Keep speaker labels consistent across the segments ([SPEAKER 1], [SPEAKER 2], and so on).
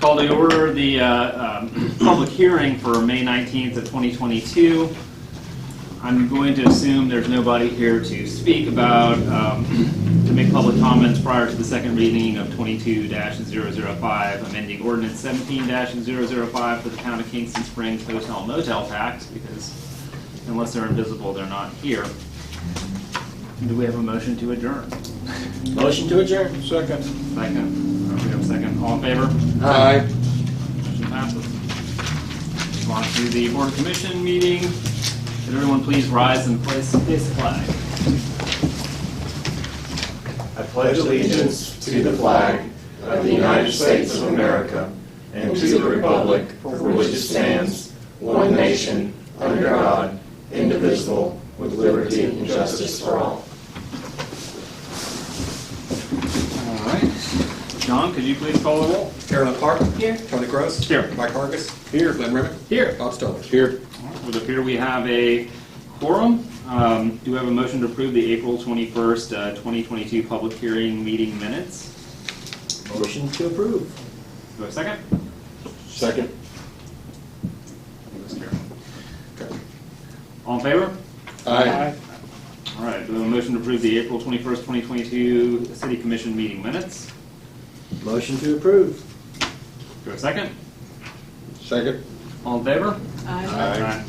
[SPEAKER 1] Call to order the public hearing for May 19th of 2022. I'm going to assume there's nobody here to speak about, to make public comments prior to the second reading of 22-005, amending ordinance 17-005 for the town of Kingston Springs hotel motel tax, because unless they're invisible, they're not here. Do we have a motion to adjourn?
[SPEAKER 2] Motion to adjourn.
[SPEAKER 3] Second.
[SPEAKER 1] Second. We have a second. All in favor?
[SPEAKER 3] Aye.
[SPEAKER 1] Motion passes. On to the Board of Commission meeting. Could everyone please rise and place the flag?
[SPEAKER 4] I pledge allegiance to the flag of the United States of America and to the republic for which it stands, one nation, under God, indivisible, with liberty and justice for all.
[SPEAKER 1] All right. John, could you please call the roll?
[SPEAKER 5] Carolyn Clark.
[SPEAKER 6] Here.
[SPEAKER 5] Tony Gross.
[SPEAKER 1] Here.
[SPEAKER 5] Mike Hargis.
[SPEAKER 1] Here.
[SPEAKER 5] Glenn Remick.
[SPEAKER 1] Here.
[SPEAKER 5] Bob Stoller.
[SPEAKER 3] Here.
[SPEAKER 1] It would appear we have a quorum. Do we have a motion to approve the April 21st, 2022 public hearing meeting minutes?
[SPEAKER 2] Motion to approve.
[SPEAKER 1] Do we have a second?
[SPEAKER 3] Second.
[SPEAKER 5] Okay.
[SPEAKER 1] All in favor?
[SPEAKER 3] Aye.
[SPEAKER 1] All right. Do we have a motion to approve the April 21st, 2022 City Commission meeting minutes?
[SPEAKER 2] Motion to approve.
[SPEAKER 1] Do we have a second?
[SPEAKER 3] Second.
[SPEAKER 1] All in favor?
[SPEAKER 6] Aye.
[SPEAKER 3] Aye.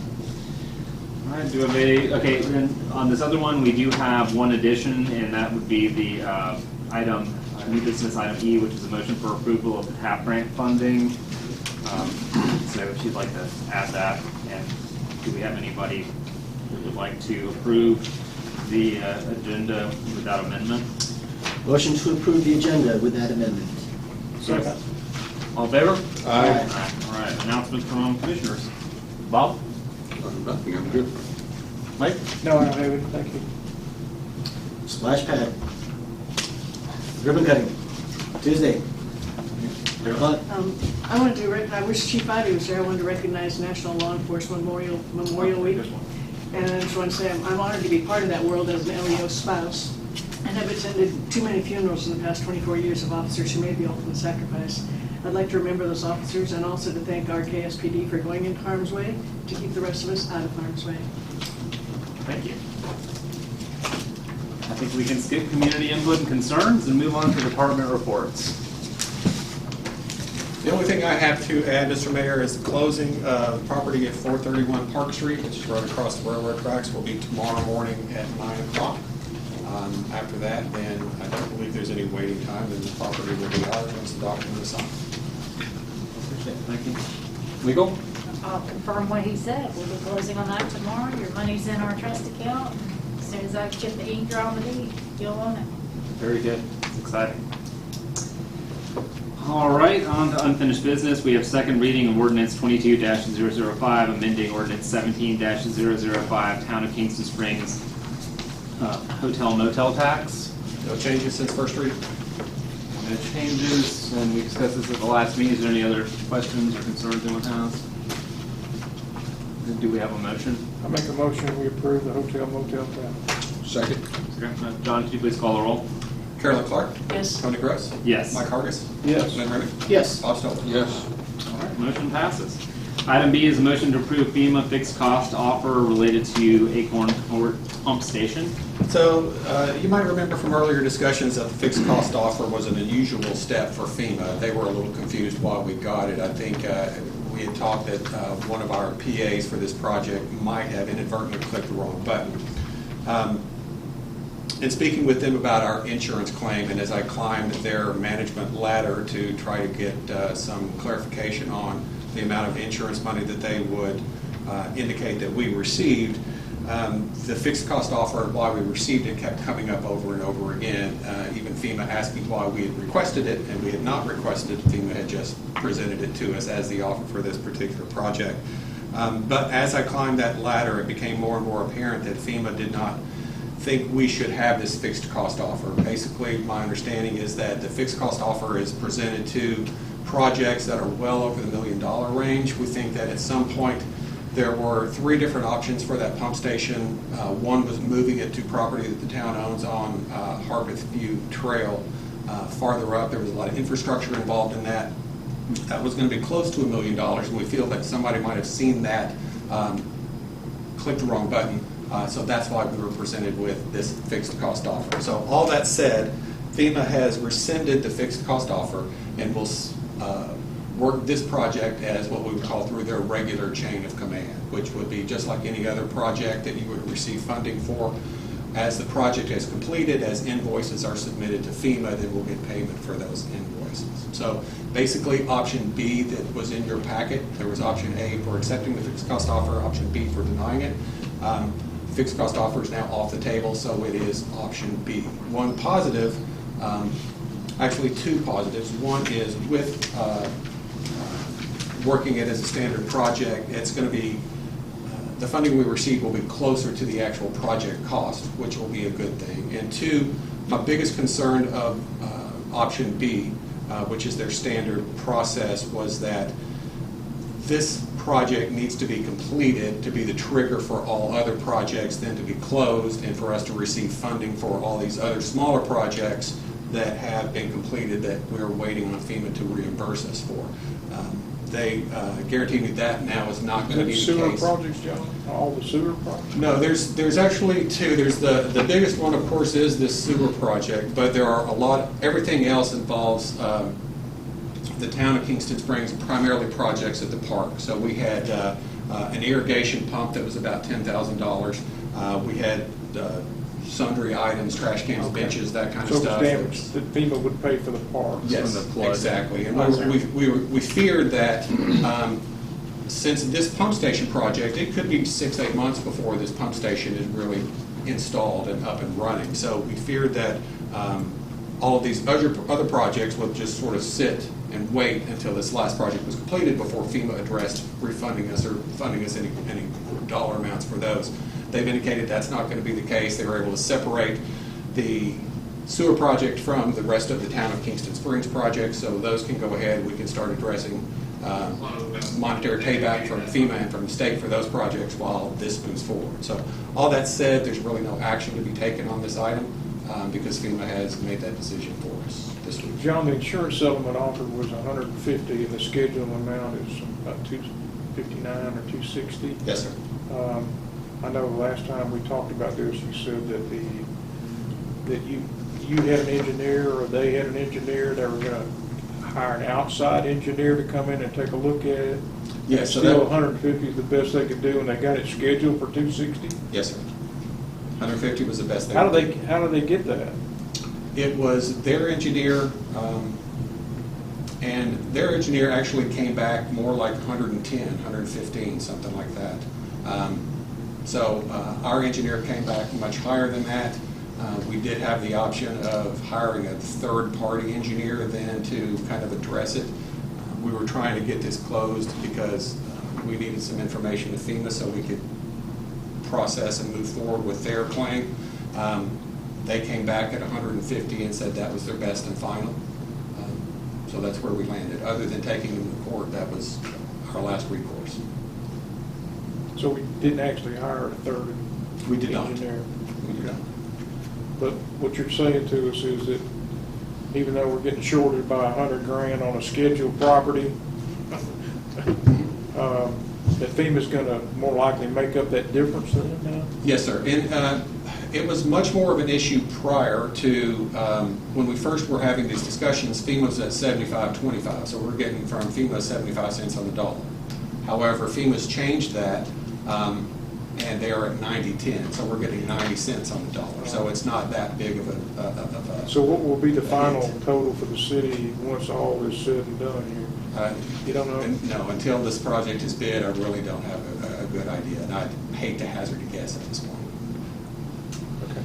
[SPEAKER 1] All right, do we have okay, then on this other one, we do have one addition, and that would be the item, new business item E, which is a motion for approval of the TAP grant funding. So if you'd like to add that, and do we have anybody who would like to approve the agenda without amendment?
[SPEAKER 2] Motion to approve the agenda with that amendment.
[SPEAKER 1] Second. All in favor?
[SPEAKER 3] Aye.
[SPEAKER 1] All right, announcements from commissioners. Bob?
[SPEAKER 3] Nothing, I'm good.
[SPEAKER 1] Mike?
[SPEAKER 3] No, I don't have it, thank you.
[SPEAKER 2] Splash pad. Ribbon cutting. Tuesday. Hunt.
[SPEAKER 6] I wanted to, I wish Chief Ivy was there. I wanted to recognize National Law Enforcement Memorial Week. And I just want to say I'm honored to be part of that world as an LEO spouse. And I've attended too many funerals in the past 24 years of officers who made the ultimate sacrifice. I'd like to remember those officers and also to thank our KSPD for going into harm's way to keep the rest of us out of harm's way.
[SPEAKER 1] Thank you. I think we can skip community input and concerns and move on to department reports.
[SPEAKER 5] The only thing I have to add, Mr. Mayor, is the closing of the property at 431 Park Street, which is right across the railroad tracks, will be tomorrow morning at 9 o'clock. After that, then I don't believe there's any waiting time, and the property will be ours once the document is signed.
[SPEAKER 1] Thank you. Legal?
[SPEAKER 7] I'll confirm what he said. We'll be closing on that tomorrow. Your money's in our trust account. As soon as I get the ink drawn with deed, you'll own it.
[SPEAKER 1] Very good. It's exciting. All right, on to unfinished business. We have second reading of ordinance 22-005, amending ordinance 17-005, Town of Kingston Springs hotel motel tax.
[SPEAKER 5] No changes since first reading?
[SPEAKER 1] No changes, and we discussed this at the last meeting. Is there any other questions or concerns anyone has? Do we have a motion?
[SPEAKER 3] I make a motion, we approve the hotel motel tax.
[SPEAKER 5] Second.
[SPEAKER 1] John, could you please call the roll?
[SPEAKER 5] Carolyn Clark.
[SPEAKER 6] Yes.
[SPEAKER 5] Tony Gross.
[SPEAKER 1] Yes.
[SPEAKER 5] Mike Hargis.
[SPEAKER 3] Yes.
[SPEAKER 5] Glenn Remick.
[SPEAKER 2] Yes.
[SPEAKER 5] Bob Stoller.
[SPEAKER 3] Yes.
[SPEAKER 1] All right, motion passes. Item B is a motion to approve FEMA fixed cost offer related to Acorn Court Pump Station.
[SPEAKER 5] So you might remember from earlier discussions that the fixed cost offer was an unusual step for FEMA. They were a little confused why we got it. I think we had talked that one of our PAs for this project might have inadvertently clicked the wrong button. In speaking with them about our insurance claim, and as I climbed their management ladder to try to get some clarification on the amount of insurance money that they would indicate that we received, the fixed cost offer, while we received it, kept coming up over and over again. Even FEMA asking why we had requested it, and we had not requested it. FEMA had just presented it to us as the offer for this particular project. But as I climbed that ladder, it became more and more apparent that FEMA did not think we should have this fixed cost offer. Basically, my understanding is that the fixed cost offer is presented to projects that are well over the $1 million range. We think that at some point there were 3 different options for that pump station. One was moving it to property that the town owns on Harpeth View Trail. Farther up, there was a lot of infrastructure involved in that. That was going to be close to $1 million, and we feel that somebody might have seen that, clicked the wrong button, so that's why we were presented with this fixed cost offer. So all that said, FEMA has rescinded the fixed cost offer and will work this project as what we would call through their regular chain of command, which would be just like any other project that you would receive funding for. As the project is completed, as invoices are submitted to FEMA, then we'll get payment for those invoices. So basically, option B that was in your packet, there was option A for accepting the fixed cost offer, option B for denying it. Fixed cost offer is now off the table, so it is option B. One positive, actually two positives. One is with working it as a standard project, it's going to be, the funding we receive will be closer to the actual project cost, which will be a good thing. And two, my biggest concern of option B, which is their standard process, was that this project needs to be completed to be the trigger for all other projects, then to be closed, and for us to receive funding for all these other smaller projects that have been completed that we're waiting on FEMA to reimburse us for. They guarantee me that now is not going to be the
[SPEAKER 3] Sewer
[SPEAKER 5] case.
[SPEAKER 3] projects, John? All the sewer projects?
[SPEAKER 5] No, there's actually two. There's the biggest one, of course, is this sewer project, but there are a lot, everything else involves the town of Kingston Springs, primarily projects at the park. So we had an irrigation pump that was about $10,000. We had sundry items, trash cans, benches, that kind of
[SPEAKER 3] So
[SPEAKER 5] stuff.
[SPEAKER 3] damage that FEMA would pay for the park?
[SPEAKER 5] Yes,
[SPEAKER 4] From the flood.
[SPEAKER 5] exactly. And we feared that since this pump station project, it could be 6-8 months before this pump station is really installed and up and running. So we feared that all of these other projects would just sort of sit and wait until this last project was completed before FEMA addressed refunding us or funding us any dollar amounts for those. They've indicated that's not going to be the case. They were able to separate the sewer project from the rest of the town of Kingston Springs project, so those can go ahead. We can start addressing monetary payback from FEMA and from the state for those projects while this moves forward. So all that said, there's really no action to be taken on this item because FEMA has made that decision for us this week.
[SPEAKER 3] John, the insurance settlement offer was $150, and the scheduled amount is about $259 or $260.
[SPEAKER 5] Yes, sir.
[SPEAKER 3] I know last time we talked about this, you said that you had an engineer or they had an engineer, they were going to hire an outside engineer to come in and take a look at it.
[SPEAKER 5] Yeah, so
[SPEAKER 3] Still,
[SPEAKER 5] that,
[SPEAKER 3] 150 is the best they could do, and they got it scheduled for 260.
[SPEAKER 5] yes, sir. 150 was the best thing.
[SPEAKER 3] How do they get that?
[SPEAKER 5] It was their engineer, and their engineer actually came back more like 110, 115, something like that. So our engineer came back much higher than that. We did have the option of hiring a third-party engineer then to kind of address it. We were trying to get this closed because we needed some information to FEMA so we could process and move forward with their claim. They came back at 150 and said that was their best and final. So that's where we landed. Other than taking them to court, that was our last recourse.
[SPEAKER 3] So we didn't actually hire a third
[SPEAKER 5] We did not.
[SPEAKER 3] engineer.
[SPEAKER 5] We did not.
[SPEAKER 3] But what you're saying to us is that even though we're getting shorted by $100,000 on a scheduled property, that FEMA's going to more likely make up that difference then now?
[SPEAKER 5] Yes, sir. And it was much more of an issue prior to when we first were having these discussions. FEMA was at 75.25, so we're getting from FEMA 75 cents on the dollar. However, FEMA's changed that, and they are at 90.10, so we're getting 90 cents on the dollar. So it's not that big of a
[SPEAKER 3] So what will be the final total for the city once all is said and done here? You don't know?
[SPEAKER 5] No, until this project is bid, I really don't have a good idea, and I'd hate to hazard a guess at this point.
[SPEAKER 3] Okay.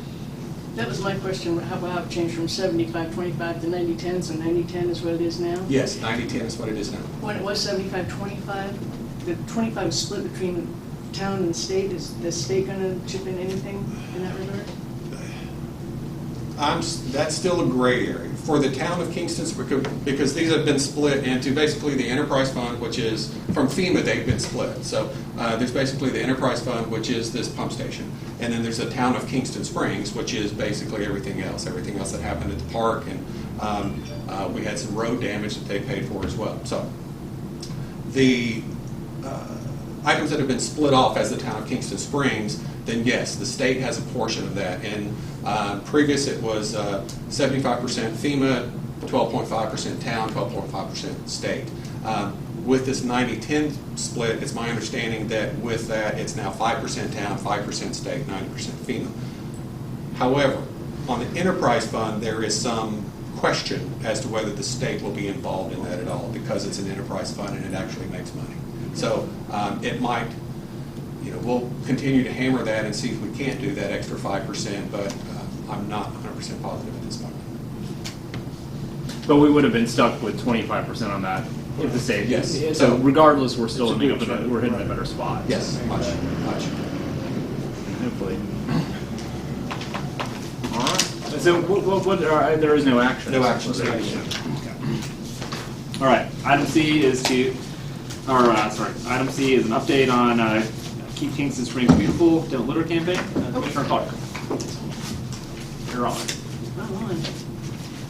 [SPEAKER 6] That was my question, how it changed from 75.25 to 90.10, so 90.10 is what it is now?
[SPEAKER 5] Yes, 90.10 is what it is now.
[SPEAKER 6] When it was 75.25, the 25 is split between the town and the state. Is the state going to chip in anything in that regard?
[SPEAKER 5] That's still a gray area. For the town of Kingston, because these have been split into basically the enterprise fund, which is, from FEMA they've been split. So there's basically the enterprise fund, which is this pump station. And then there's the town of Kingston Springs, which is basically everything else that happened at the park and We had some road damage that they paid for as well. So the items that have been split off as the town of Kingston Springs, then yes, the state has a portion of that. And previous it was 75% FEMA, 12.5% town, 12.5% state. With this 90-10 split, it's my understanding that with that, it's now 5% town, 5% state, 90% FEMA. However, on the enterprise fund, there is some question as to whether the state will be involved in that at all, because it's an enterprise fund and it actually makes money. So it might, we'll continue to hammer that and see if we can't do that extra 5%, but I'm not 100% positive at this moment.
[SPEAKER 1] But we would have been stuck with 25% on that if the state.
[SPEAKER 5] Yes.
[SPEAKER 1] So regardless, we're still
[SPEAKER 3] It's a
[SPEAKER 1] ending up
[SPEAKER 3] good
[SPEAKER 1] in
[SPEAKER 3] trade,
[SPEAKER 1] we're hitting
[SPEAKER 3] right.
[SPEAKER 1] a better spot.
[SPEAKER 5] Yes, much.
[SPEAKER 1] Hopefully. All right. So there is no action.
[SPEAKER 5] No action.
[SPEAKER 1] All right. Item C is Item C is an update on Keep Kingston Springs Beautiful Don't Litter campaign. Commissioner Clark. You're on.
[SPEAKER 6] I'm on.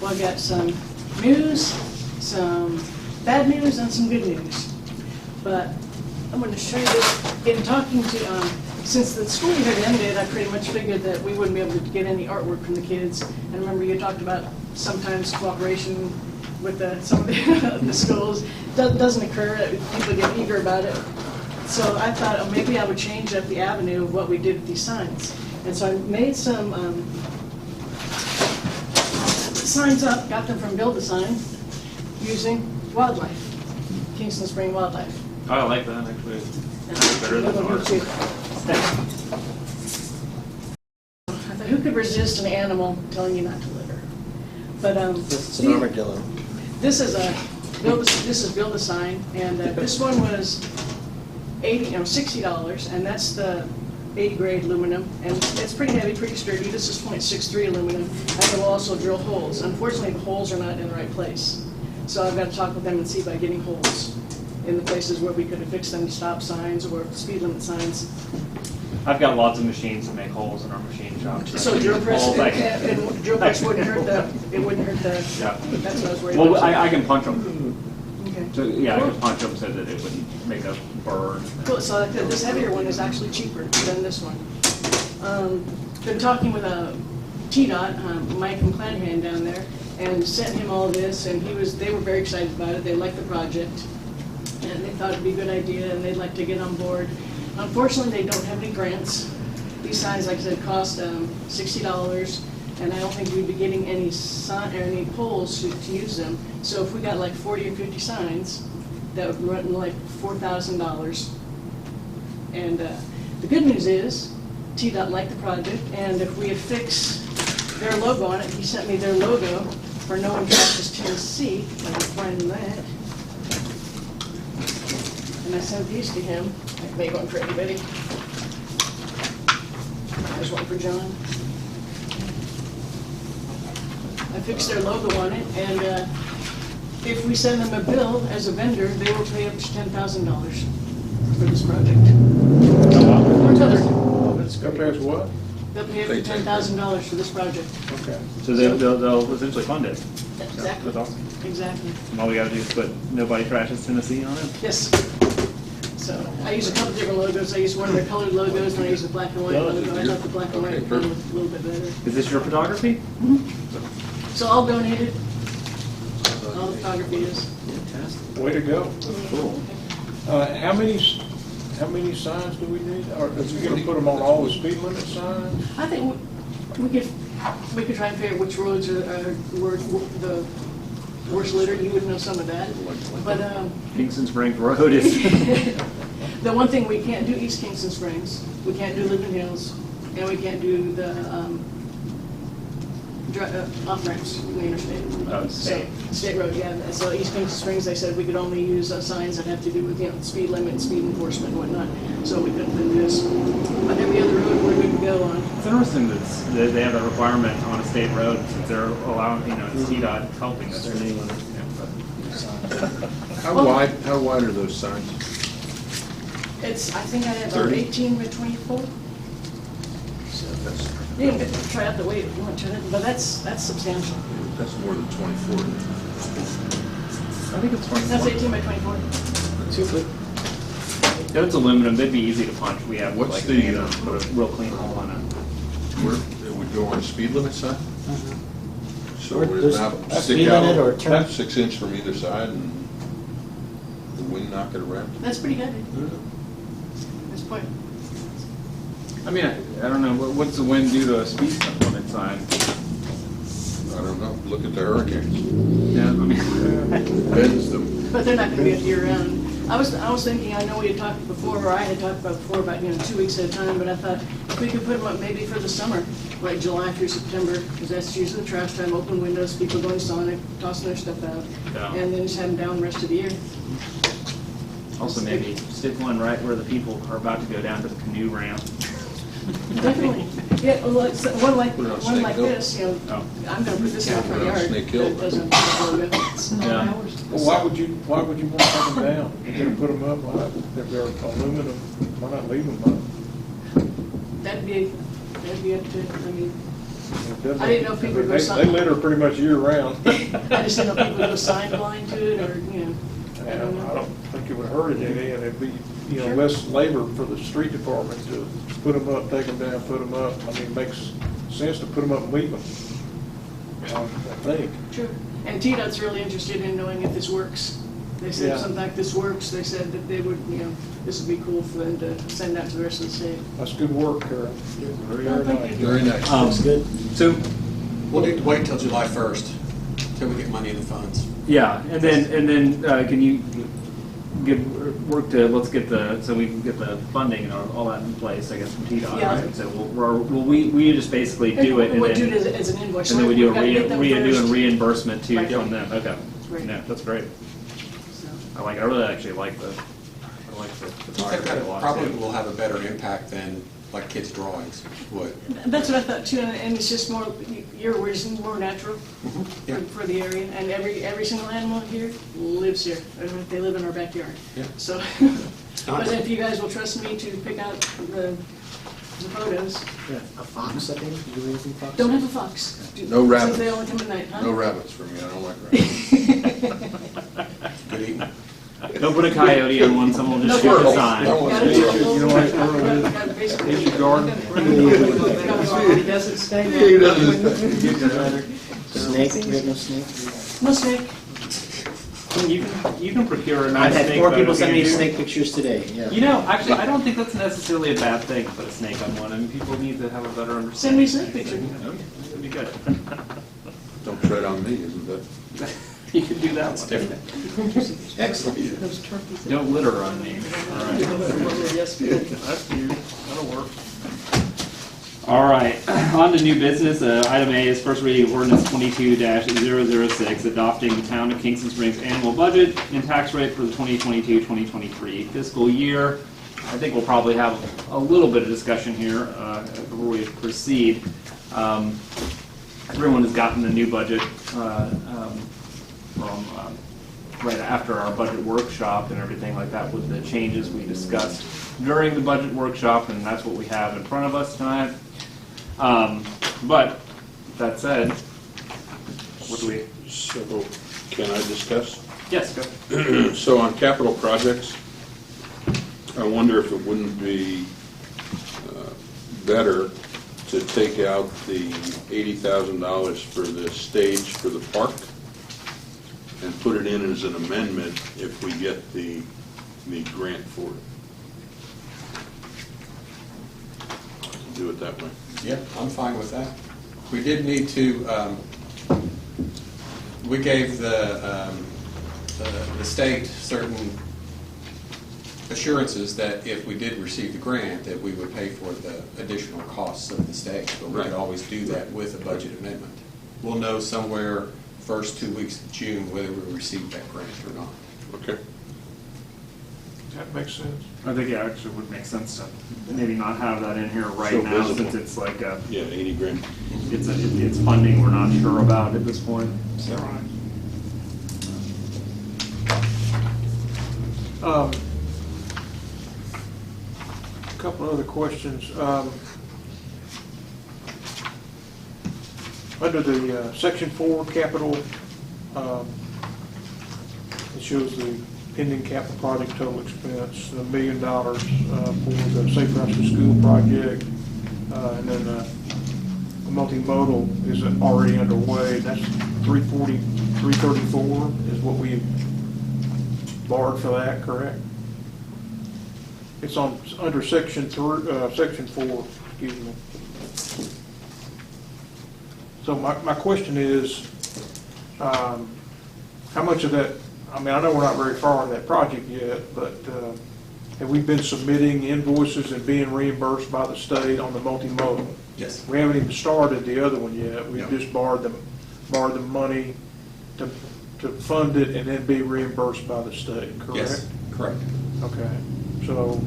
[SPEAKER 6] Well, I got some news, some bad news, and some good news. But I'm going to show you this. In talking to, since the school year had ended, I pretty much figured that we wouldn't be able to get any artwork from the kids. And remember, you talked about sometimes cooperation with some of the schools. Doesn't occur. People get eager about it. So I thought, oh, maybe I would change up the avenue of what we did with these signs. And so I made some signs up, got them from Build-A-Sign, using wildlife, Kingston Spring Wildlife.
[SPEAKER 1] Oh, I like that actually. Better than ours.
[SPEAKER 6] I thought, who could resist an animal telling you not to litter? But
[SPEAKER 2] It's an armadillo.
[SPEAKER 6] this is Build-A-Sign, and this one was $60, and that's the 80 grade aluminum, and it's pretty heavy, pretty sturdy. This is 0.63 aluminum, and it will also drill holes. Unfortunately, the holes are not in the right place, so I've got to talk with them and see about getting holes in the places where we could have fixed them, stop signs or speed limit signs.
[SPEAKER 1] I've got lots of machines that make holes in our machine shop.
[SPEAKER 6] So drill press,
[SPEAKER 1] Holes,
[SPEAKER 6] drill press wouldn't hurt the.
[SPEAKER 1] Yeah.
[SPEAKER 6] That's what I was worried
[SPEAKER 1] Well,
[SPEAKER 6] about.
[SPEAKER 1] I can punch them.
[SPEAKER 6] Okay.
[SPEAKER 1] So, yeah, I can punch them so that it wouldn't make a burr.
[SPEAKER 6] Cool, so like this heavier one is actually cheaper than this one. Been talking with TDOT, Mike McClanahan down there, and sent him all this, and they were very excited about it. They liked the project, and they thought it'd be a good idea, and they'd like to get on board. Unfortunately, they don't have any grants. These signs, like I said, cost $60, and I don't think we'd be getting any poles to use them. So if we got like 40 or 50 signs, that would run like $4,000. And the good news is, TDOT liked the project, and if we had fixed their logo on it, he sent me their logo for No One Trashes Tennessee. I can find that. And I sent these to him. I made one for everybody. There's one for John. I fixed their logo on it, and if we send them a bill as a vendor, they will pay up to $10,000 for this project. Or covered.
[SPEAKER 3] That's compared to what?
[SPEAKER 6] They'll pay up to $10,000 for this project.
[SPEAKER 3] Okay.
[SPEAKER 1] So they'll essentially fund it.
[SPEAKER 6] Exactly.
[SPEAKER 1] That's awesome.
[SPEAKER 6] Exactly.
[SPEAKER 1] And all we gotta do is put Nobody Trashes Tennessee on it.
[SPEAKER 6] Yes. So I use a couple different logos. I use one of their colored logos, and I use the black and white logo. I thought the black and white one was a little bit better.
[SPEAKER 1] Is this your photography?
[SPEAKER 6] So I'll donate it. All the photography is.
[SPEAKER 2] Fantastic.
[SPEAKER 3] Way to go.
[SPEAKER 1] Cool.
[SPEAKER 3] How many signs do we need? Or are we going to put them on all the speed limit signs?
[SPEAKER 6] I think we could try and figure out which roads are the worst litter. You would know some of that. But
[SPEAKER 1] Kingston Springs Road is.
[SPEAKER 6] the one thing we can't do East Kingston Springs, we can't do Living Hills, and we can't do the off ramps in the interstate.
[SPEAKER 1] Oh, state.
[SPEAKER 6] So, state road, yeah. So East Kingston Springs, they said we could only use signs that have to do with speed limit, speed enforcement, and whatnot. So we couldn't do this. But every other road we're good to go on.
[SPEAKER 1] It's interesting that they have that requirement on a state road since they're allowing, it's TDOT helping us.
[SPEAKER 2] Is there any one?
[SPEAKER 8] How wide are those signs?
[SPEAKER 6] I think I have
[SPEAKER 8] 30?
[SPEAKER 6] 18 by 24. So, you can try out the weight if you want to, but that's substantial.
[SPEAKER 8] That's more than 24.
[SPEAKER 1] I think it's
[SPEAKER 6] That's 18 by 24.
[SPEAKER 1] If it's aluminum, they'd be easy to punch. We have
[SPEAKER 8] What's
[SPEAKER 1] like
[SPEAKER 8] the,
[SPEAKER 1] put a real clean hole in it.
[SPEAKER 8] Where it would go on speed limit side? So
[SPEAKER 2] Or
[SPEAKER 8] would
[SPEAKER 2] there's
[SPEAKER 8] it not
[SPEAKER 2] a
[SPEAKER 8] stick
[SPEAKER 2] speed
[SPEAKER 8] out
[SPEAKER 2] limit or turn-
[SPEAKER 8] 6 inch from either side and the wind knock it around?
[SPEAKER 6] That's pretty heavy. That's quite.
[SPEAKER 1] I mean, I don't know. What's the wind do to a speed limit sign?
[SPEAKER 8] I don't know, look at the hurricanes.
[SPEAKER 1] Yeah, I mean,
[SPEAKER 8] Bends them.
[SPEAKER 6] But they're not going to be up year round. I was thinking, I know we had talked before, or I had talked about before about, 2 weeks at a time, but I thought if we could put them up maybe for the summer, like July through September, because that's usually the trash time, open windows, people going Sonic, tossing their stuff out,
[SPEAKER 1] Yeah.
[SPEAKER 6] and then just have them down the rest of the year.
[SPEAKER 1] also maybe stick one right where the people are about to go down to the canoe ramp.
[SPEAKER 6] Definitely. Yeah, well, one like
[SPEAKER 8] Put it on Snake Hill.
[SPEAKER 6] this,
[SPEAKER 1] Oh.
[SPEAKER 6] I'm going to put this in our front
[SPEAKER 8] Put it on
[SPEAKER 6] yard.
[SPEAKER 8] Snake Hill.
[SPEAKER 6] That doesn't have a logo. It's not
[SPEAKER 1] Yeah.
[SPEAKER 6] ours.
[SPEAKER 3] Well, why would you want to take them down? You're gonna put them up, why not, if they're aluminum, why not leave them up?
[SPEAKER 6] That'd be up to, I mean,
[SPEAKER 3] It doesn't-
[SPEAKER 6] I didn't know if people would go
[SPEAKER 3] They
[SPEAKER 6] sign-
[SPEAKER 3] litter pretty much year round.
[SPEAKER 6] I just didn't know if people would go sign blind to it, or, I
[SPEAKER 3] And
[SPEAKER 6] don't
[SPEAKER 3] I
[SPEAKER 6] know.
[SPEAKER 3] don't think it would hurt it any, and it'd be,
[SPEAKER 6] Sure.
[SPEAKER 3] less labor for the street department to put them up, take them down, put them up. I mean, it makes sense to put them up and leave them, I think.
[SPEAKER 6] Sure. And TDOT's really interested in knowing if this works. They said if
[SPEAKER 3] Yeah.
[SPEAKER 6] something like this works, they said that they would, this would be cool for them to send out to the rest of the state.
[SPEAKER 3] That's good work, Carol. Very,
[SPEAKER 6] Oh,
[SPEAKER 3] very
[SPEAKER 6] thank
[SPEAKER 3] nice.
[SPEAKER 6] you.
[SPEAKER 8] Very nice.
[SPEAKER 2] Looks good.
[SPEAKER 1] So
[SPEAKER 5] We'll need to wait till July 1st, till we get money in the funds.
[SPEAKER 1] yeah, and then can you let's get so we can get the funding and all that in place, I guess, from TDOT,
[SPEAKER 6] Yeah.
[SPEAKER 1] right? So we just basically do it and
[SPEAKER 6] We'll do
[SPEAKER 1] then,
[SPEAKER 6] it as an invoice.
[SPEAKER 1] and then we do
[SPEAKER 6] We've got to get them first.
[SPEAKER 1] reimbursement too
[SPEAKER 6] Right.
[SPEAKER 1] from them. Okay.
[SPEAKER 6] Right.
[SPEAKER 1] Yeah, that's great.
[SPEAKER 6] So,
[SPEAKER 1] I really actually like the photography a lot.
[SPEAKER 5] Probably
[SPEAKER 1] too.
[SPEAKER 5] will have a better impact than like kids' drawings would.
[SPEAKER 6] That's what I thought too, and it's just more, we're just more natural
[SPEAKER 5] Yeah.
[SPEAKER 6] for the area, and every single animal here lives here. They live in our backyard.
[SPEAKER 5] Yeah.
[SPEAKER 6] So, but if you guys will trust me to pick out the photos,
[SPEAKER 2] A fox, I think, do you have anything fox?
[SPEAKER 6] don't have a fox.
[SPEAKER 8] No rabbits.
[SPEAKER 6] Since they only come at night, huh?
[SPEAKER 8] No rabbits for me, I don't like rabbits.
[SPEAKER 5] Good evening.
[SPEAKER 1] Don't put a coyote on one, someone will just
[SPEAKER 6] No,
[SPEAKER 1] shoot the
[SPEAKER 6] no.
[SPEAKER 1] sign.
[SPEAKER 3] Don't want
[SPEAKER 6] Got
[SPEAKER 3] to
[SPEAKER 6] it.
[SPEAKER 3] be- you know what Earl is?
[SPEAKER 6] Got basically-
[SPEAKER 3] Here's your garden.
[SPEAKER 6] He doesn't stay.
[SPEAKER 2] Snake, we have no snake?
[SPEAKER 6] No snake.
[SPEAKER 1] You can procure a
[SPEAKER 2] I've
[SPEAKER 1] nice
[SPEAKER 2] had
[SPEAKER 1] snake
[SPEAKER 2] 4
[SPEAKER 1] photo
[SPEAKER 2] people send me
[SPEAKER 1] if you do.
[SPEAKER 2] snake pictures today, yeah.
[SPEAKER 1] Actually, I don't think that's necessarily a bad thing to put a snake on one. I mean, people need to have a better understanding.
[SPEAKER 6] Send me a snake picture.
[SPEAKER 1] That'd be good.
[SPEAKER 8] Don't tread on me, isn't that?
[SPEAKER 1] You can do that
[SPEAKER 5] That's
[SPEAKER 1] one.
[SPEAKER 5] different.
[SPEAKER 2] Excellent.
[SPEAKER 1] Don't litter on me. All right.
[SPEAKER 6] Yes,
[SPEAKER 1] That's you. That'll work. All right, on to new business. Item A is first reading of ordinance 22-006, adopting the town of Kingston Springs annual budget and tax rate for the 2022-2023 fiscal year. I think we'll probably have a little bit of discussion here before we proceed. Everyone has gotten the new budget from right after our budget workshop and everything like that with the changes we discussed during the budget workshop, and that's what we have in front of us tonight. But that said, what do we?
[SPEAKER 8] So, can I discuss?
[SPEAKER 1] Yes, go.
[SPEAKER 8] So on capital projects, I wonder if it wouldn't be better to take out the $80,000 for the stage for the park and put it in as an amendment if we get the grant for it. Do it that way.
[SPEAKER 5] Yeah, I'm fine with that. We did need to, we gave the state certain assurances that if we did receive the grant, that we would pay for the additional costs of the state, but we could
[SPEAKER 8] Right.
[SPEAKER 5] always do that with a budget amendment. We'll know somewhere first 2 weeks of June whether we received that grant or not.
[SPEAKER 8] Okay.
[SPEAKER 3] That makes sense.
[SPEAKER 1] I think it actually would make sense to maybe not have that in here right
[SPEAKER 8] So
[SPEAKER 1] now,
[SPEAKER 8] visible.
[SPEAKER 1] since it's like
[SPEAKER 8] Yeah, 80 grand.
[SPEAKER 1] it's funding we're not sure about at this point. So.
[SPEAKER 3] A couple other questions. Under the Section 4 capital, it shows the pending capital project total expense, $1 million for the Safe Routes to School project, and then the multimodal is already underway. That's 334 is what we borrowed for that, correct? It's under Section 4, excuse me. So my question is, how much of that, I mean, I know we're not very far in that project yet, but have we been submitting invoices and being reimbursed by the state on the multimodal?
[SPEAKER 5] Yes.
[SPEAKER 3] We haven't even started the other one yet. We've just borrowed the money to fund it and then be reimbursed by the state, correct?
[SPEAKER 5] Yes, correct.
[SPEAKER 3] Okay, so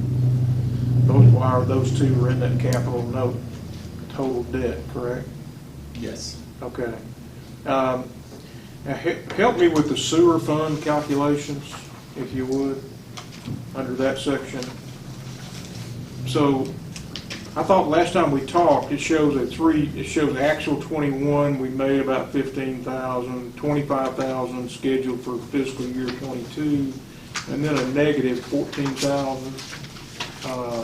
[SPEAKER 3] those two are in that capital note total debt, correct?
[SPEAKER 5] Yes.
[SPEAKER 3] Okay. Now, help me with the sewer fund calculations, if you would, under that section. So, I thought last time we talked, it shows actual 21, we made about 15,000, 25,000 scheduled for fiscal year 22, and then a negative 14,000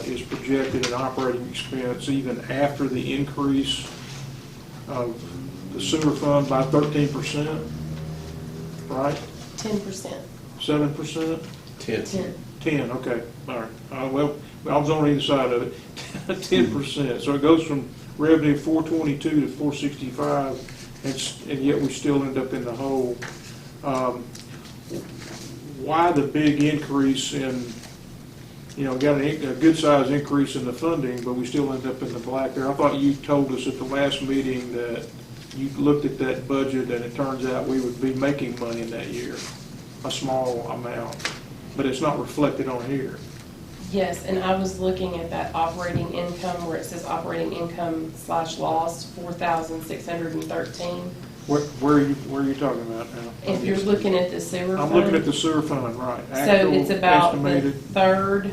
[SPEAKER 3] is projected in operating expense even after the increase of the sewer fund by 13%, right?
[SPEAKER 9] 10%.
[SPEAKER 3] 7%?
[SPEAKER 9] 10.
[SPEAKER 3] 10, okay, all right. Well, I was on either side of it. 10%. So it goes from revenue 422 to 465, and yet we still end up in the hole. Why the big increase in, got a good size increase in the funding, but we still end up in the black there? I thought you told us at the last meeting that you looked at that budget and it turns out we would be making money in that year, a small amount, but it's not reflected on here.
[SPEAKER 9] Yes, and I was looking at that operating income where it says operating income / loss, 4,613.
[SPEAKER 3] Where are you talking about now?
[SPEAKER 9] If you're looking at the sewer fund.
[SPEAKER 3] I'm looking at the sewer fund, right.
[SPEAKER 9] So
[SPEAKER 3] Actual,
[SPEAKER 9] it's about
[SPEAKER 3] estimated.
[SPEAKER 9] the third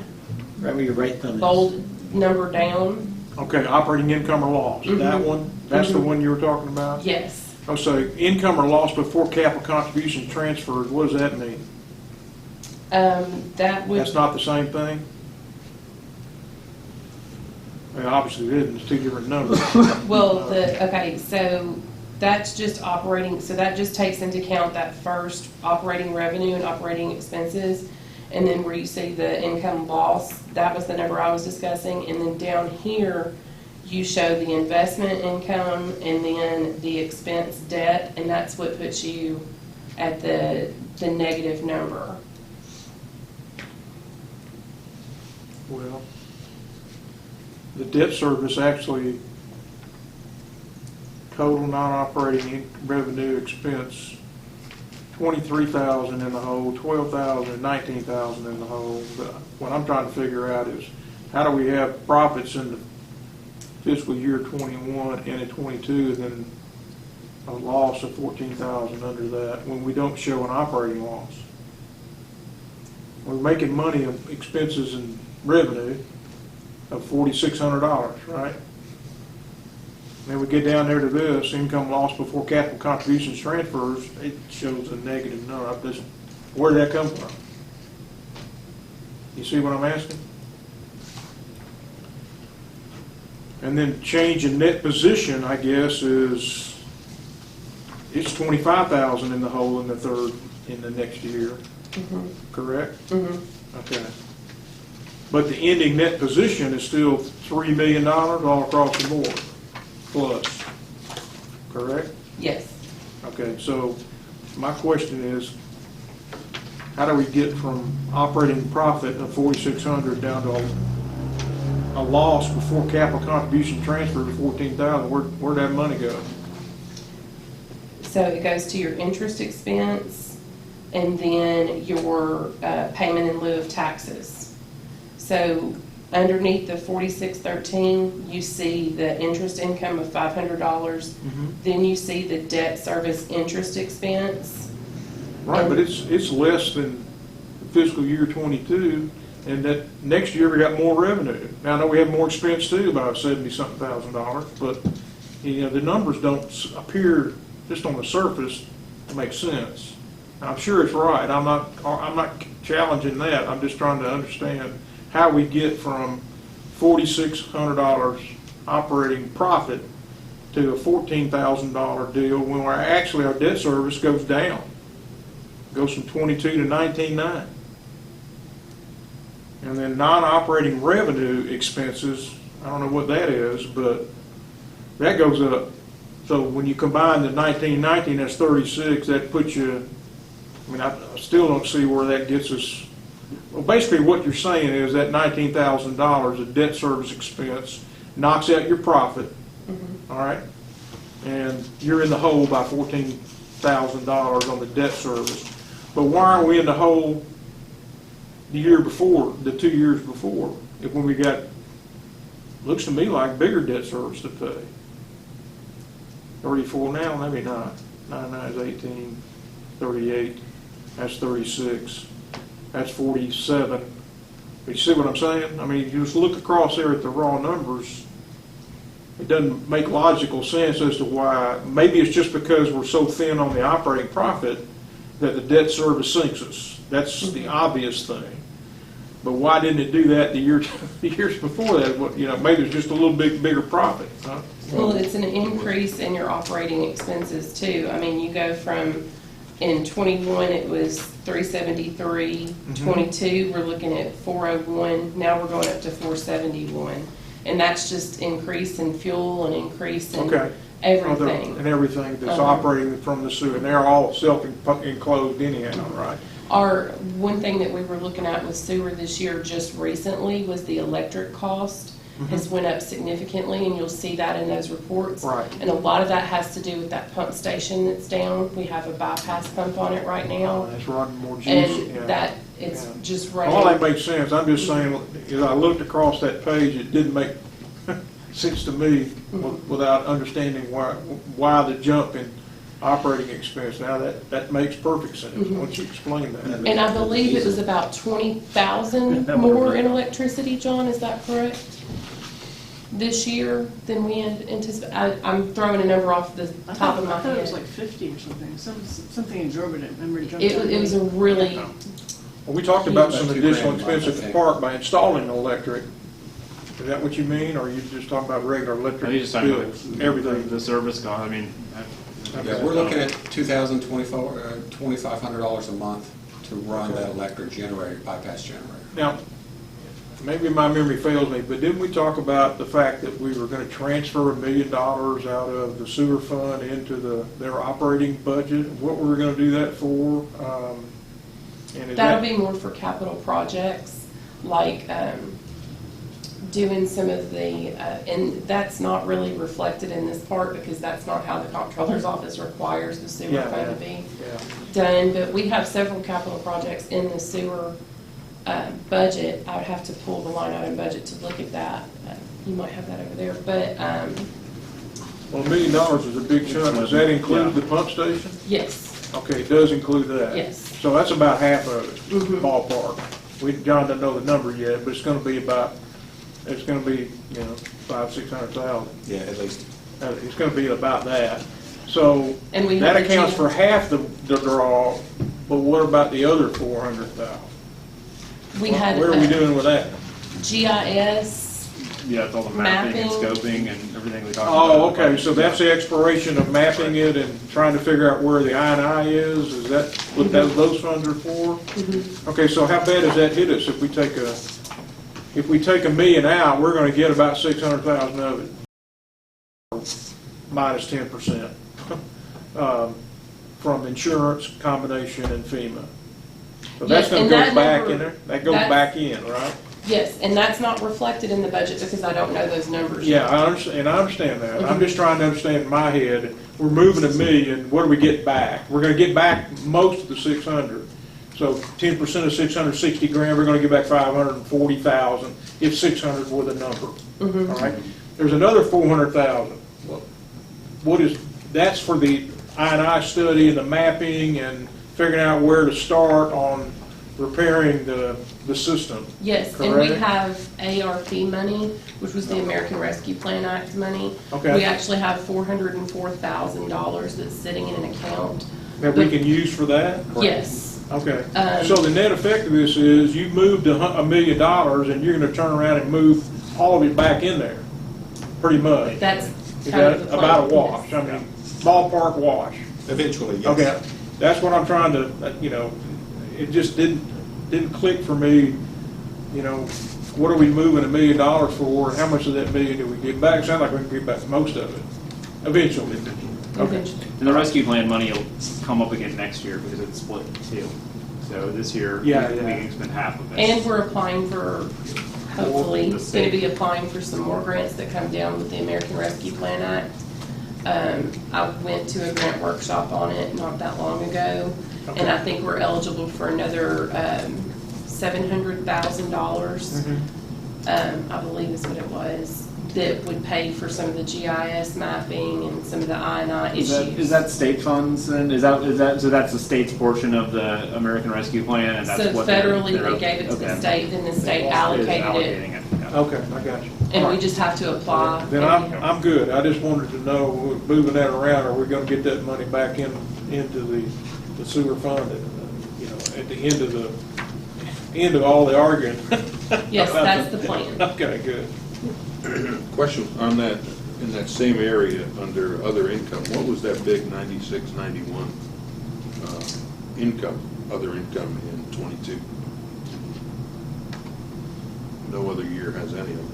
[SPEAKER 2] Right where your right thumb is.
[SPEAKER 9] bold number down.
[SPEAKER 3] Okay, operating income or loss, that one? That's the one you were talking about?
[SPEAKER 9] Yes.
[SPEAKER 3] Oh, so income or loss before capital contribution transferred, what does that mean?
[SPEAKER 9] That would.
[SPEAKER 3] That's not the same thing? Well, obviously it isn't, it's two different numbers.
[SPEAKER 9] Well, okay, so that's just operating, so that just takes into account that first operating revenue and operating expenses, and then where you see the income loss, that was the number I was discussing, and then down here, you show the investment income and then the expense debt, and that's what puts you at the negative number.
[SPEAKER 3] Well, the debt service actually, total non-operating revenue expense, 23,000 in the hole, 12,000, 19,000 in the hole. But what I'm trying to figure out is, how do we have profits in the fiscal year 21 and in 22, and then a loss of 14,000 under that when we don't show an operating loss? We're making money on expenses and revenue of $4,600, right? Then we get down there to this, income loss before capital contributions transfers, it shows a negative number. Where did that come from? You see what I'm asking? And then change in net position, I guess, is, it's 25,000 in the hole in the next year, correct? Okay. But the ending net position is still $3 million all across the board, plus, correct?
[SPEAKER 9] Yes.
[SPEAKER 3] Okay, so my question is, how do we get from operating profit of 4,600 down to a loss before capital contribution transfer of 14,000? Where'd that money go?
[SPEAKER 9] So it goes to your interest expense and then your payment in lieu of taxes. So underneath the 4613, you see the interest income of $500. Then you see the debt service interest expense.
[SPEAKER 3] Right, but it's less than fiscal year 22, and that next year we got more revenue. Now I know we have more expense too, about $70-something thousand, but the numbers don't appear just on the surface to make sense. I'm sure it's right. I'm not challenging that. I'm just trying to understand how we get from $4,600 operating profit to a $14,000 deal when our debt service goes down. Goes from 22 to 19.9. And then non-operating revenue expenses, I don't know what that is, but that goes up. So when you combine the 1919, that's 36, that puts you, I still don't see where that gets us. Well, basically what you're saying is that $19,000 of debt service expense knocks out your profit, all right? And you're in the hole by $14,000 on the debt service. But why aren't we in the hole the year before, the 2 years before, if when we got, looks to me like bigger debt service to pay? 34 now, maybe not. 99 is 18, 38, that's 36, that's 47. You see what I'm saying? I mean, you just look across there at the raw numbers, it doesn't make logical sense as to why. Maybe it's just because we're so thin on the operating profit that the debt service sinks us. That's the obvious thing. But why didn't it do that the years before that? Maybe it's just a little bit bigger profit. Huh?
[SPEAKER 9] Well, it's an increase in your operating expenses too. I mean, you go from, in 21 it was 373, 22 we're looking at 401, now we're going up to 471. And that's just increase in fuel and increase in everything.
[SPEAKER 3] And everything that's operating from the sewer. And they're all self-enclosed anyhow, right?
[SPEAKER 9] One thing that we were looking at with sewer this year just recently was the electric cost has went up significantly, and you'll see that in those reports.
[SPEAKER 3] Right.
[SPEAKER 9] And a lot of that has to do with that pump station that's down. We have a bypass pump on it right now.
[SPEAKER 3] That's running more juice.
[SPEAKER 9] And that it's just running.
[SPEAKER 3] All that makes sense. I'm just saying, as I looked across that page, it didn't make sense to me without understanding why the jump in operating expense. Now that makes perfect sense once you explain that.
[SPEAKER 9] And I believe it was about 20,000 more in electricity, John, is that correct? This year than we anticipated. I'm throwing a number off the top of my
[SPEAKER 6] I thought
[SPEAKER 9] head.
[SPEAKER 6] it was like 50 or something, something exorbitant. Remember,
[SPEAKER 9] It was a really,
[SPEAKER 3] Well, we talked about some
[SPEAKER 5] $2,000
[SPEAKER 3] additional
[SPEAKER 5] a month,
[SPEAKER 3] expense
[SPEAKER 5] I
[SPEAKER 3] at the
[SPEAKER 5] think.
[SPEAKER 3] park by installing electric. Is that what you mean, or are you just talking about regular electric
[SPEAKER 1] You just talking about
[SPEAKER 3] bills? Everything.
[SPEAKER 1] the service cost. I mean,
[SPEAKER 5] Yeah, we're looking at $2,500 a month to run that electric generator, bypass generator.
[SPEAKER 3] Now, maybe my memory fails me, but didn't we talk about the fact that we were going to transfer $1 million out of the sewer fund into their operating budget? What were we going to do that for? And is
[SPEAKER 9] that'll be more for capital projects, like doing some of the, and that's not really reflected in this part because that's not how the comptroller's office requires the sewer fund to be done. But we have several capital projects in the sewer budget. I would have to pull the line item budget to look at that. You might have that over there, but
[SPEAKER 3] Well, $1 million is a big chunk. Does that include the pump station?
[SPEAKER 9] yes,
[SPEAKER 3] Okay, it does include that.
[SPEAKER 9] yes.
[SPEAKER 3] So that's about half of it, ballpark. John doesn't know the number yet, but it's going to be 500,000-600,000.
[SPEAKER 5] Yeah, at least.
[SPEAKER 3] It's going to be about that. So
[SPEAKER 9] And we
[SPEAKER 3] that
[SPEAKER 9] have the
[SPEAKER 3] accounts
[SPEAKER 9] gym.
[SPEAKER 3] for half the draw, but what about the other 400,000?
[SPEAKER 9] We had
[SPEAKER 3] Where are we doing with that?
[SPEAKER 9] GIS.
[SPEAKER 1] yeah, it's all the mapping and
[SPEAKER 9] Mapping.
[SPEAKER 1] scoping and everything we talked about.
[SPEAKER 3] Oh, okay, so that's the exploration of mapping it and trying to figure out where the I&I is? Is that what those funds are for? Okay, so how bad does that hit us if we take $1 million out? We're going to get about 600,000 of it, minus 10%, from insurance, combination, and FEMA. So that's
[SPEAKER 9] Yes,
[SPEAKER 3] going
[SPEAKER 9] and
[SPEAKER 3] to go
[SPEAKER 9] that
[SPEAKER 3] back
[SPEAKER 9] number-
[SPEAKER 3] in there. That goes back in, right?
[SPEAKER 9] Yes, and that's not reflected in the budget because I don't know those numbers
[SPEAKER 3] Yeah,
[SPEAKER 9] yet.
[SPEAKER 3] I understand that. I'm just trying to understand in my head, we're moving $1 million, what do we get back? We're gonna get back most of the 600. So 10% of 660 grand, we're gonna get back 540,000 if 600 were the number. All right? There's another 400,000. That's for the I&I study and the mapping and figuring out where to start on repairing the the system.
[SPEAKER 9] Yes, and we
[SPEAKER 3] Correct.
[SPEAKER 9] have ARP money, which was the American Rescue Plan Act money.
[SPEAKER 3] Okay.
[SPEAKER 9] We actually have $404,000 that's sitting in an account.
[SPEAKER 3] That we can use for that?
[SPEAKER 9] Yes.
[SPEAKER 3] Okay.
[SPEAKER 9] Um,
[SPEAKER 3] So the net effect of this is you moved $1 million and you're gonna turn around and move all of it back in there, pretty much.
[SPEAKER 9] That's
[SPEAKER 3] Is
[SPEAKER 9] kind of
[SPEAKER 3] that
[SPEAKER 9] the plan.
[SPEAKER 3] about a wash? I mean, ballpark wash.
[SPEAKER 5] Eventually, yes.
[SPEAKER 3] Okay, that's what I'm trying to, it just didn't click for me, what are we moving $1 million for, and how much of that million do we get back? Sounds like we can get back most of it, eventually. Okay.
[SPEAKER 9] Eventually.
[SPEAKER 1] And the rescue plan money will come up again next year because it's split in two. So this year,
[SPEAKER 3] Yeah,
[SPEAKER 1] we
[SPEAKER 3] yeah.
[SPEAKER 1] can spend half of it.
[SPEAKER 9] And we're applying for, hopefully,
[SPEAKER 1] The
[SPEAKER 9] going
[SPEAKER 1] state.
[SPEAKER 9] to be applying for some more grants that come down with the American Rescue Plan Act. I went to a grant workshop on it not that long ago, and
[SPEAKER 3] Okay.
[SPEAKER 9] I think we're eligible for another $700,000, I believe is what it was, that would pay for some of the GIS mapping and some of the I&I
[SPEAKER 1] Is
[SPEAKER 9] issues.
[SPEAKER 1] that state funds then? So that's the state's portion of the American Rescue Plan and that's
[SPEAKER 9] So
[SPEAKER 1] what
[SPEAKER 9] federally, they gave it to the
[SPEAKER 1] okay.
[SPEAKER 9] state, then the state
[SPEAKER 1] Is
[SPEAKER 9] allocated it,
[SPEAKER 1] allocating it. Yeah.
[SPEAKER 3] Okay, I got you.
[SPEAKER 9] and we just have to apply.
[SPEAKER 3] Then I'm good. I just wanted to know, moving that around, are we gonna get that money back into the sewer fund at the end of all the arguing?
[SPEAKER 9] Yes, that's the plan.
[SPEAKER 3] Okay, good.
[SPEAKER 8] Question on that, in that same area, under other income, what was that big 96, 91 income, other income in '22? No other year has any of it.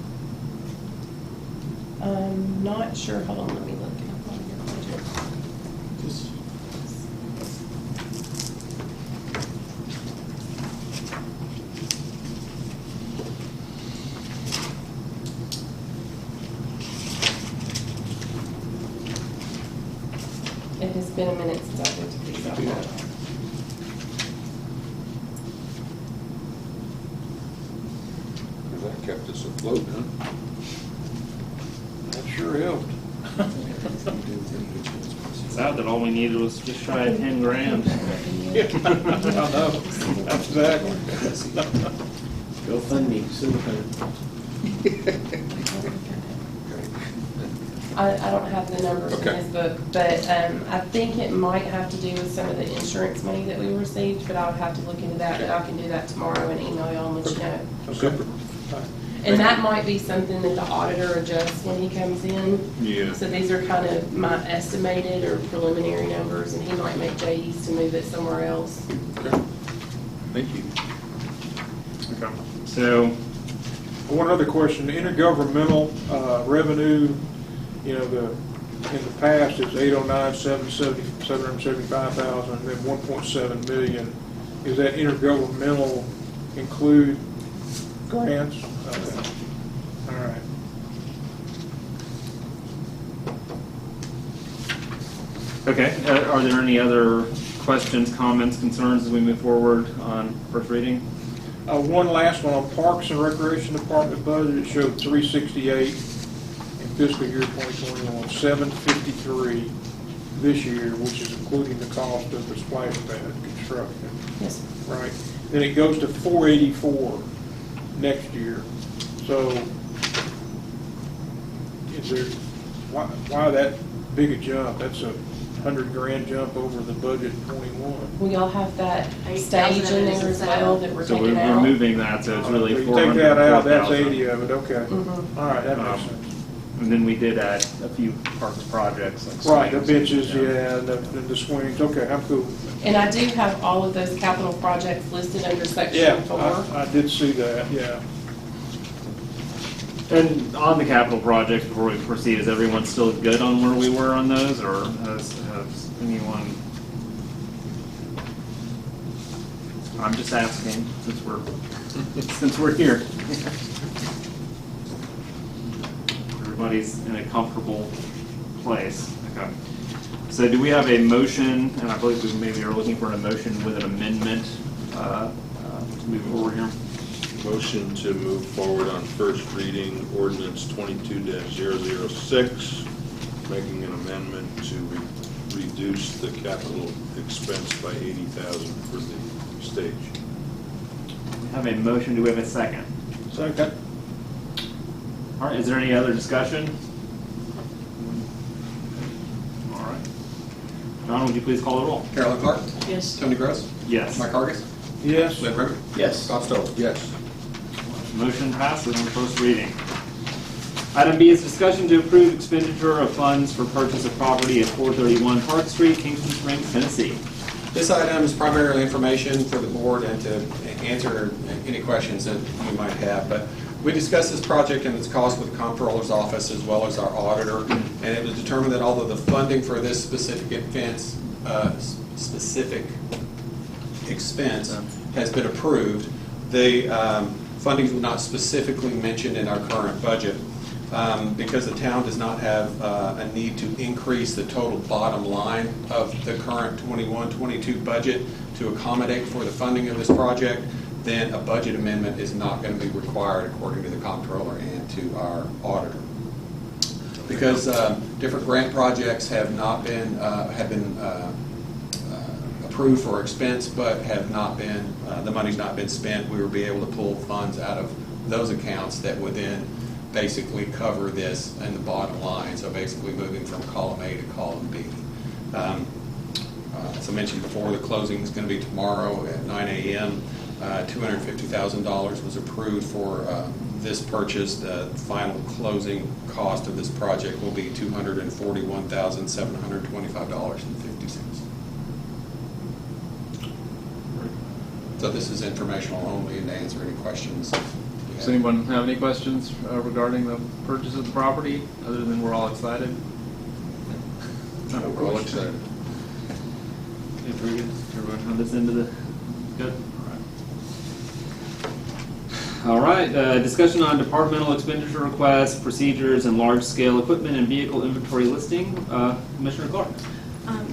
[SPEAKER 9] Not sure, hold on, let me look up on your budget. It has been a minute since I've looked at these.
[SPEAKER 8] Because that kept us afloat, huh?
[SPEAKER 3] That sure helped.
[SPEAKER 1] It's out that all we needed was just shy of 10 grand.
[SPEAKER 3] I know, exactly.
[SPEAKER 2] Go fund me, sewer fund.
[SPEAKER 9] I don't have the numbers in
[SPEAKER 8] Okay.
[SPEAKER 9] his book, but I think it might have to do with some of the insurance money that we received, but I would have to look into that, but I can do that tomorrow and email y'all and let you know.
[SPEAKER 3] Okay.
[SPEAKER 9] And that might be something that the auditor adjusts when he comes in.
[SPEAKER 8] Yeah.
[SPEAKER 9] So these are kind of my estimated or preliminary numbers, and he might make JEs to move it somewhere else.
[SPEAKER 8] Okay. Thank you.
[SPEAKER 1] Okay. So,
[SPEAKER 3] One other question, intergovernmental revenue, in the past it's 809,775,000, and then 1.7 million. Is that intergovernmental include grants? Okay. All right.
[SPEAKER 1] okay, are there any other questions, comments, concerns as we move forward on first reading?
[SPEAKER 3] One last one on Parks and Recreation Department budget, it showed 368 in fiscal year 2021, 753 this year, which is including the cost of the splash pad construction,
[SPEAKER 9] Yes, sir.
[SPEAKER 3] right? Then it goes to 484 next year. So is there, why that big a jump? That's a $100,000 jump over the budget in 21.
[SPEAKER 9] We all have that
[SPEAKER 6] 8,000
[SPEAKER 9] stage in there as well that we're
[SPEAKER 1] So
[SPEAKER 9] taking
[SPEAKER 1] we're
[SPEAKER 9] out.
[SPEAKER 1] moving that, so it's really
[SPEAKER 3] You
[SPEAKER 1] 400.
[SPEAKER 3] take that out, that's 80 of it, okay.
[SPEAKER 9] Mhm.
[SPEAKER 3] All right, that makes
[SPEAKER 1] Um,
[SPEAKER 3] sense.
[SPEAKER 1] And then we did add a few parks projects like
[SPEAKER 3] Right, the
[SPEAKER 1] swings.
[SPEAKER 3] benches, yeah, and the swings, okay, I'm cool.
[SPEAKER 9] And I do have all of those capital projects listed under
[SPEAKER 3] Yeah,
[SPEAKER 9] section 4.
[SPEAKER 3] I did see that, yeah.
[SPEAKER 1] And on the capital projects, before we proceed, is everyone still good on where we were on those, or has anyone? I'm just asking, since we're here. Everybody's in a comfortable place. Okay. So do we have a motion, and I believe we maybe are looking for a motion with an amendment to move forward here?
[SPEAKER 8] Motion to move forward on first reading ordinance 22-006, making an amendment to reduce the capital expense by $80,000 for the stage.
[SPEAKER 1] have a motion. Do we have a second?
[SPEAKER 3] Second.
[SPEAKER 1] All right, is there any other discussion? All right. Don, would you please call the roll?
[SPEAKER 5] Carolyn Clark,
[SPEAKER 6] Yes.
[SPEAKER 5] Tony Gross,
[SPEAKER 1] Yes.
[SPEAKER 5] Mike Hargis,
[SPEAKER 3] Yes.
[SPEAKER 5] Lynn Ritter,
[SPEAKER 2] Yes.
[SPEAKER 5] Scott Stoll.
[SPEAKER 8] Yes.
[SPEAKER 1] Motion passes on first reading. Item B is discussion to approve expenditure of funds for purchase of property at 431 Park Street, Kingston Springs, Tennessee.
[SPEAKER 5] This item is primarily information for the board and to answer any questions that you might have. But we discussed this project and its cost with the comptroller's office as well as our auditor, and it was determined that although the funding for this specific expense has been approved, the funding was not specifically mentioned in our current budget. Because the town does not have a need to increase the total bottom line of the current 21-22 budget to accommodate for the funding of this project, then a budget amendment is not going to be required according to the comptroller and to our auditor. Because different grant projects have been approved for expense, but have not been, the money's not been spent, we will be able to pull funds out of those accounts that would then basically cover this in the bottom line, so basically moving from column A to column B. As I mentioned before, the closing is going to be tomorrow at 9 a.m. $250,000 was approved for this purchase. The final closing cost of this project will be $241,725.50. So this is informational only, and to answer any questions.
[SPEAKER 10] Does anyone have any questions regarding the purchase of the property, other than we're all excited?
[SPEAKER 8] We're all excited.
[SPEAKER 1] Everyone on this end of the, good? All right, discussion on departmental expenditure requests, procedures, and large-scale equipment and vehicle inventory listing. Commissioner Clark.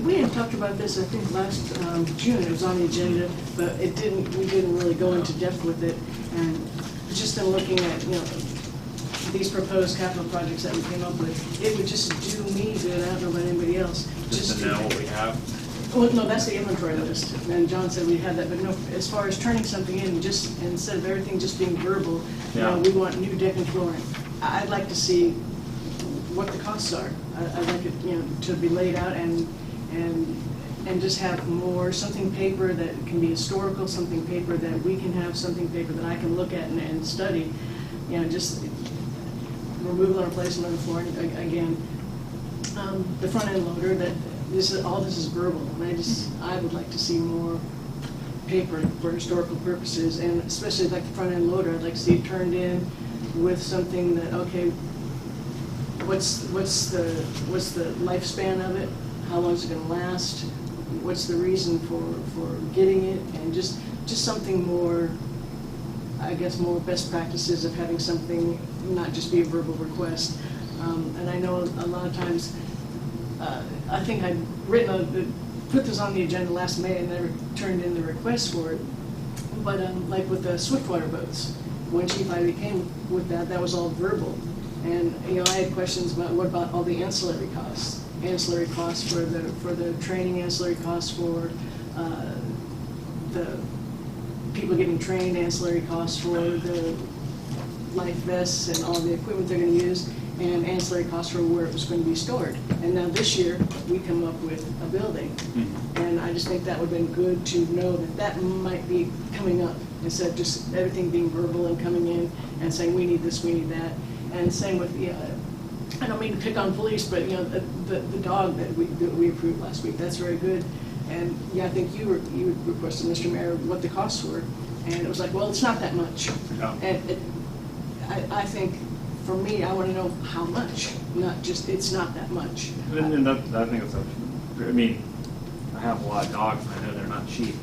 [SPEAKER 6] We had talked about this, I think, last June. It was on the agenda, but we didn't really go into depth with it. And just in looking at, these proposed capital projects that we came up with, it would just do me good. I don't know about anybody else.
[SPEAKER 1] Just to know what we have.
[SPEAKER 6] Well, no, that's the inventory list, and John said we had that, but no, as far as turning something in, just instead of everything just being verbal, we want new deck and flooring. I'd like to see what the costs are. I'd like it, to be laid out and just have more, something paper that can be historical, something paper that we can have, something paper that I can look at and study. Just removal and replacement of the flooring again. The front end loader, all this is verbal, and I would like to see more paper for historical purposes, and especially like the front end loader, I'd like to see it turned in with something that, okay, what's the lifespan of it? How long is it going to last? What's the reason for getting it? And just something more, I guess, more best practices of having something not just be a verbal request. And I know a lot of times, I think I'd put this on the agenda last May and never turned in the request for it. But like with the Swiftwater boats, when Chief Ivy came with that was all verbal. And I had questions about what about all the ancillary costs? Ancillary costs for the training, ancillary costs for the people getting trained, ancillary costs for the life vests and all the equipment they're going to use, and ancillary costs for where it was going to be stored. And now this year, we come up with a building. And I just think that would have been good to know that might be coming up, instead of just everything being verbal and coming in and saying, we need this, we need that. And same with, I don't mean to pick on police, but the dog that we approved last week, that's very good. And I think you requested, Mr. Mayor, what the costs were, and it was like, well, it's not that much.
[SPEAKER 1] Yeah.
[SPEAKER 6] And I think, for me, I want to know how much, not just it's not that much.
[SPEAKER 1] And I think it's I have a lot of dogs, and I know they're not cheap.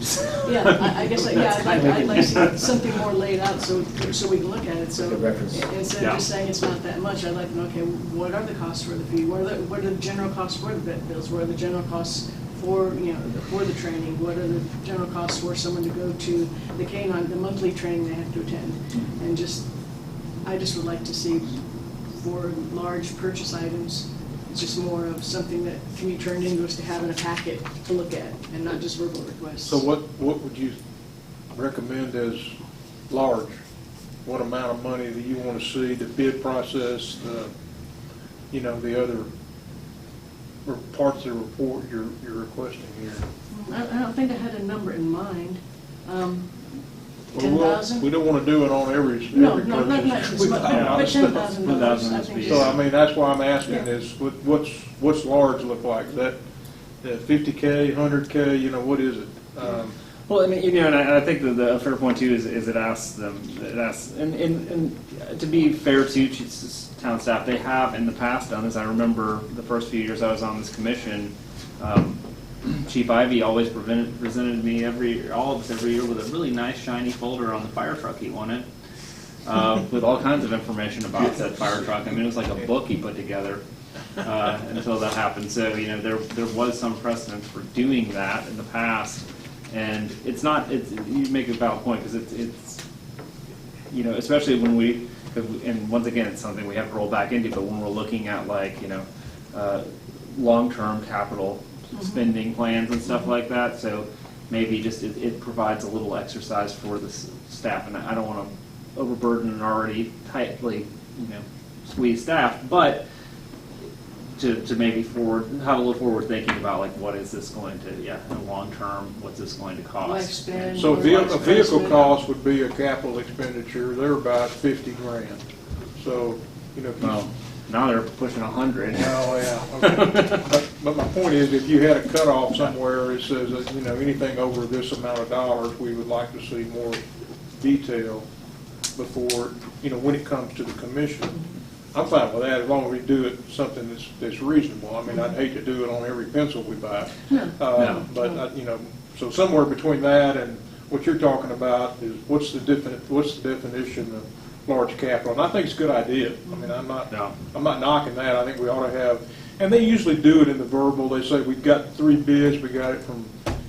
[SPEAKER 6] Yeah, I guess, I'd like to see something more laid out so we can look at it. So
[SPEAKER 2] Good reference.
[SPEAKER 6] instead of just saying it's not that much, I'd like to know, okay, what are the costs for the fee? What are the general costs for the vet bills? What are the general costs for, for the training? What are the general costs for someone to go to the canine, the monthly training they have to attend? And I just would like to see, for large purchase items, just more of something that can be turned into us to have in a packet to look at, and not just verbal requests.
[SPEAKER 3] So what would you recommend as large, what amount of money that you want to see, the bid process, the other parts of the report you're requesting here?
[SPEAKER 6] I don't think I had a number in mind.
[SPEAKER 3] Well,
[SPEAKER 6] 10,000?
[SPEAKER 3] We don't want to do it on every
[SPEAKER 6] No,
[SPEAKER 3] purchase.
[SPEAKER 6] not as much,
[SPEAKER 3] Yeah,
[SPEAKER 6] but $10,000, I think.
[SPEAKER 3] So, I mean, that's why I'm asking is, what's large look like? Is that 50K, 100K, what is it?
[SPEAKER 1] Well, I mean, and I think that the fair point too is it asks them, and to be fair to town staff, they have in the past done this. I remember the first few years I was on this commission, Chief Ivy always presented me all of us every year with a really nice shiny folder on the fire truck he wanted, with all kinds of information about said fire truck. I mean, it was like a book he put together until that happened. So there was some precedence for doing that in the past. And you make a valid point, because it's especially when and once again, it's something we have to roll back into, but when we're looking at long-term capital spending plans and stuff like that, so maybe just it provides a little exercise for the staff, and I don't want to overburden an already tightly, squeezed staff, but to maybe have a little forward thinking about what is this going to, in the long term, what's this going to cost?
[SPEAKER 6] Lifespan.
[SPEAKER 3] So a vehicle cost would be a capital expenditure. They're about 50 grand. So,
[SPEAKER 1] Well, now they're pushing 100.
[SPEAKER 3] Oh, yeah. Okay. But my point is, if you had a cutoff somewhere, it says that, anything over this amount of dollars, we would like to see more detail before, when it comes to the commission. I'm fine with that, as long as we do it something that's reasonable. I mean, I'd hate to do it on every pencil we buy.
[SPEAKER 1] No.
[SPEAKER 3] But, so somewhere between that and what you're talking about is what's the definition of large capital? And I think it's a good idea. I mean, I'm not knocking that. I think we ought to have, and they usually do it in the verbal. They say, we've got 3 bids, we got it from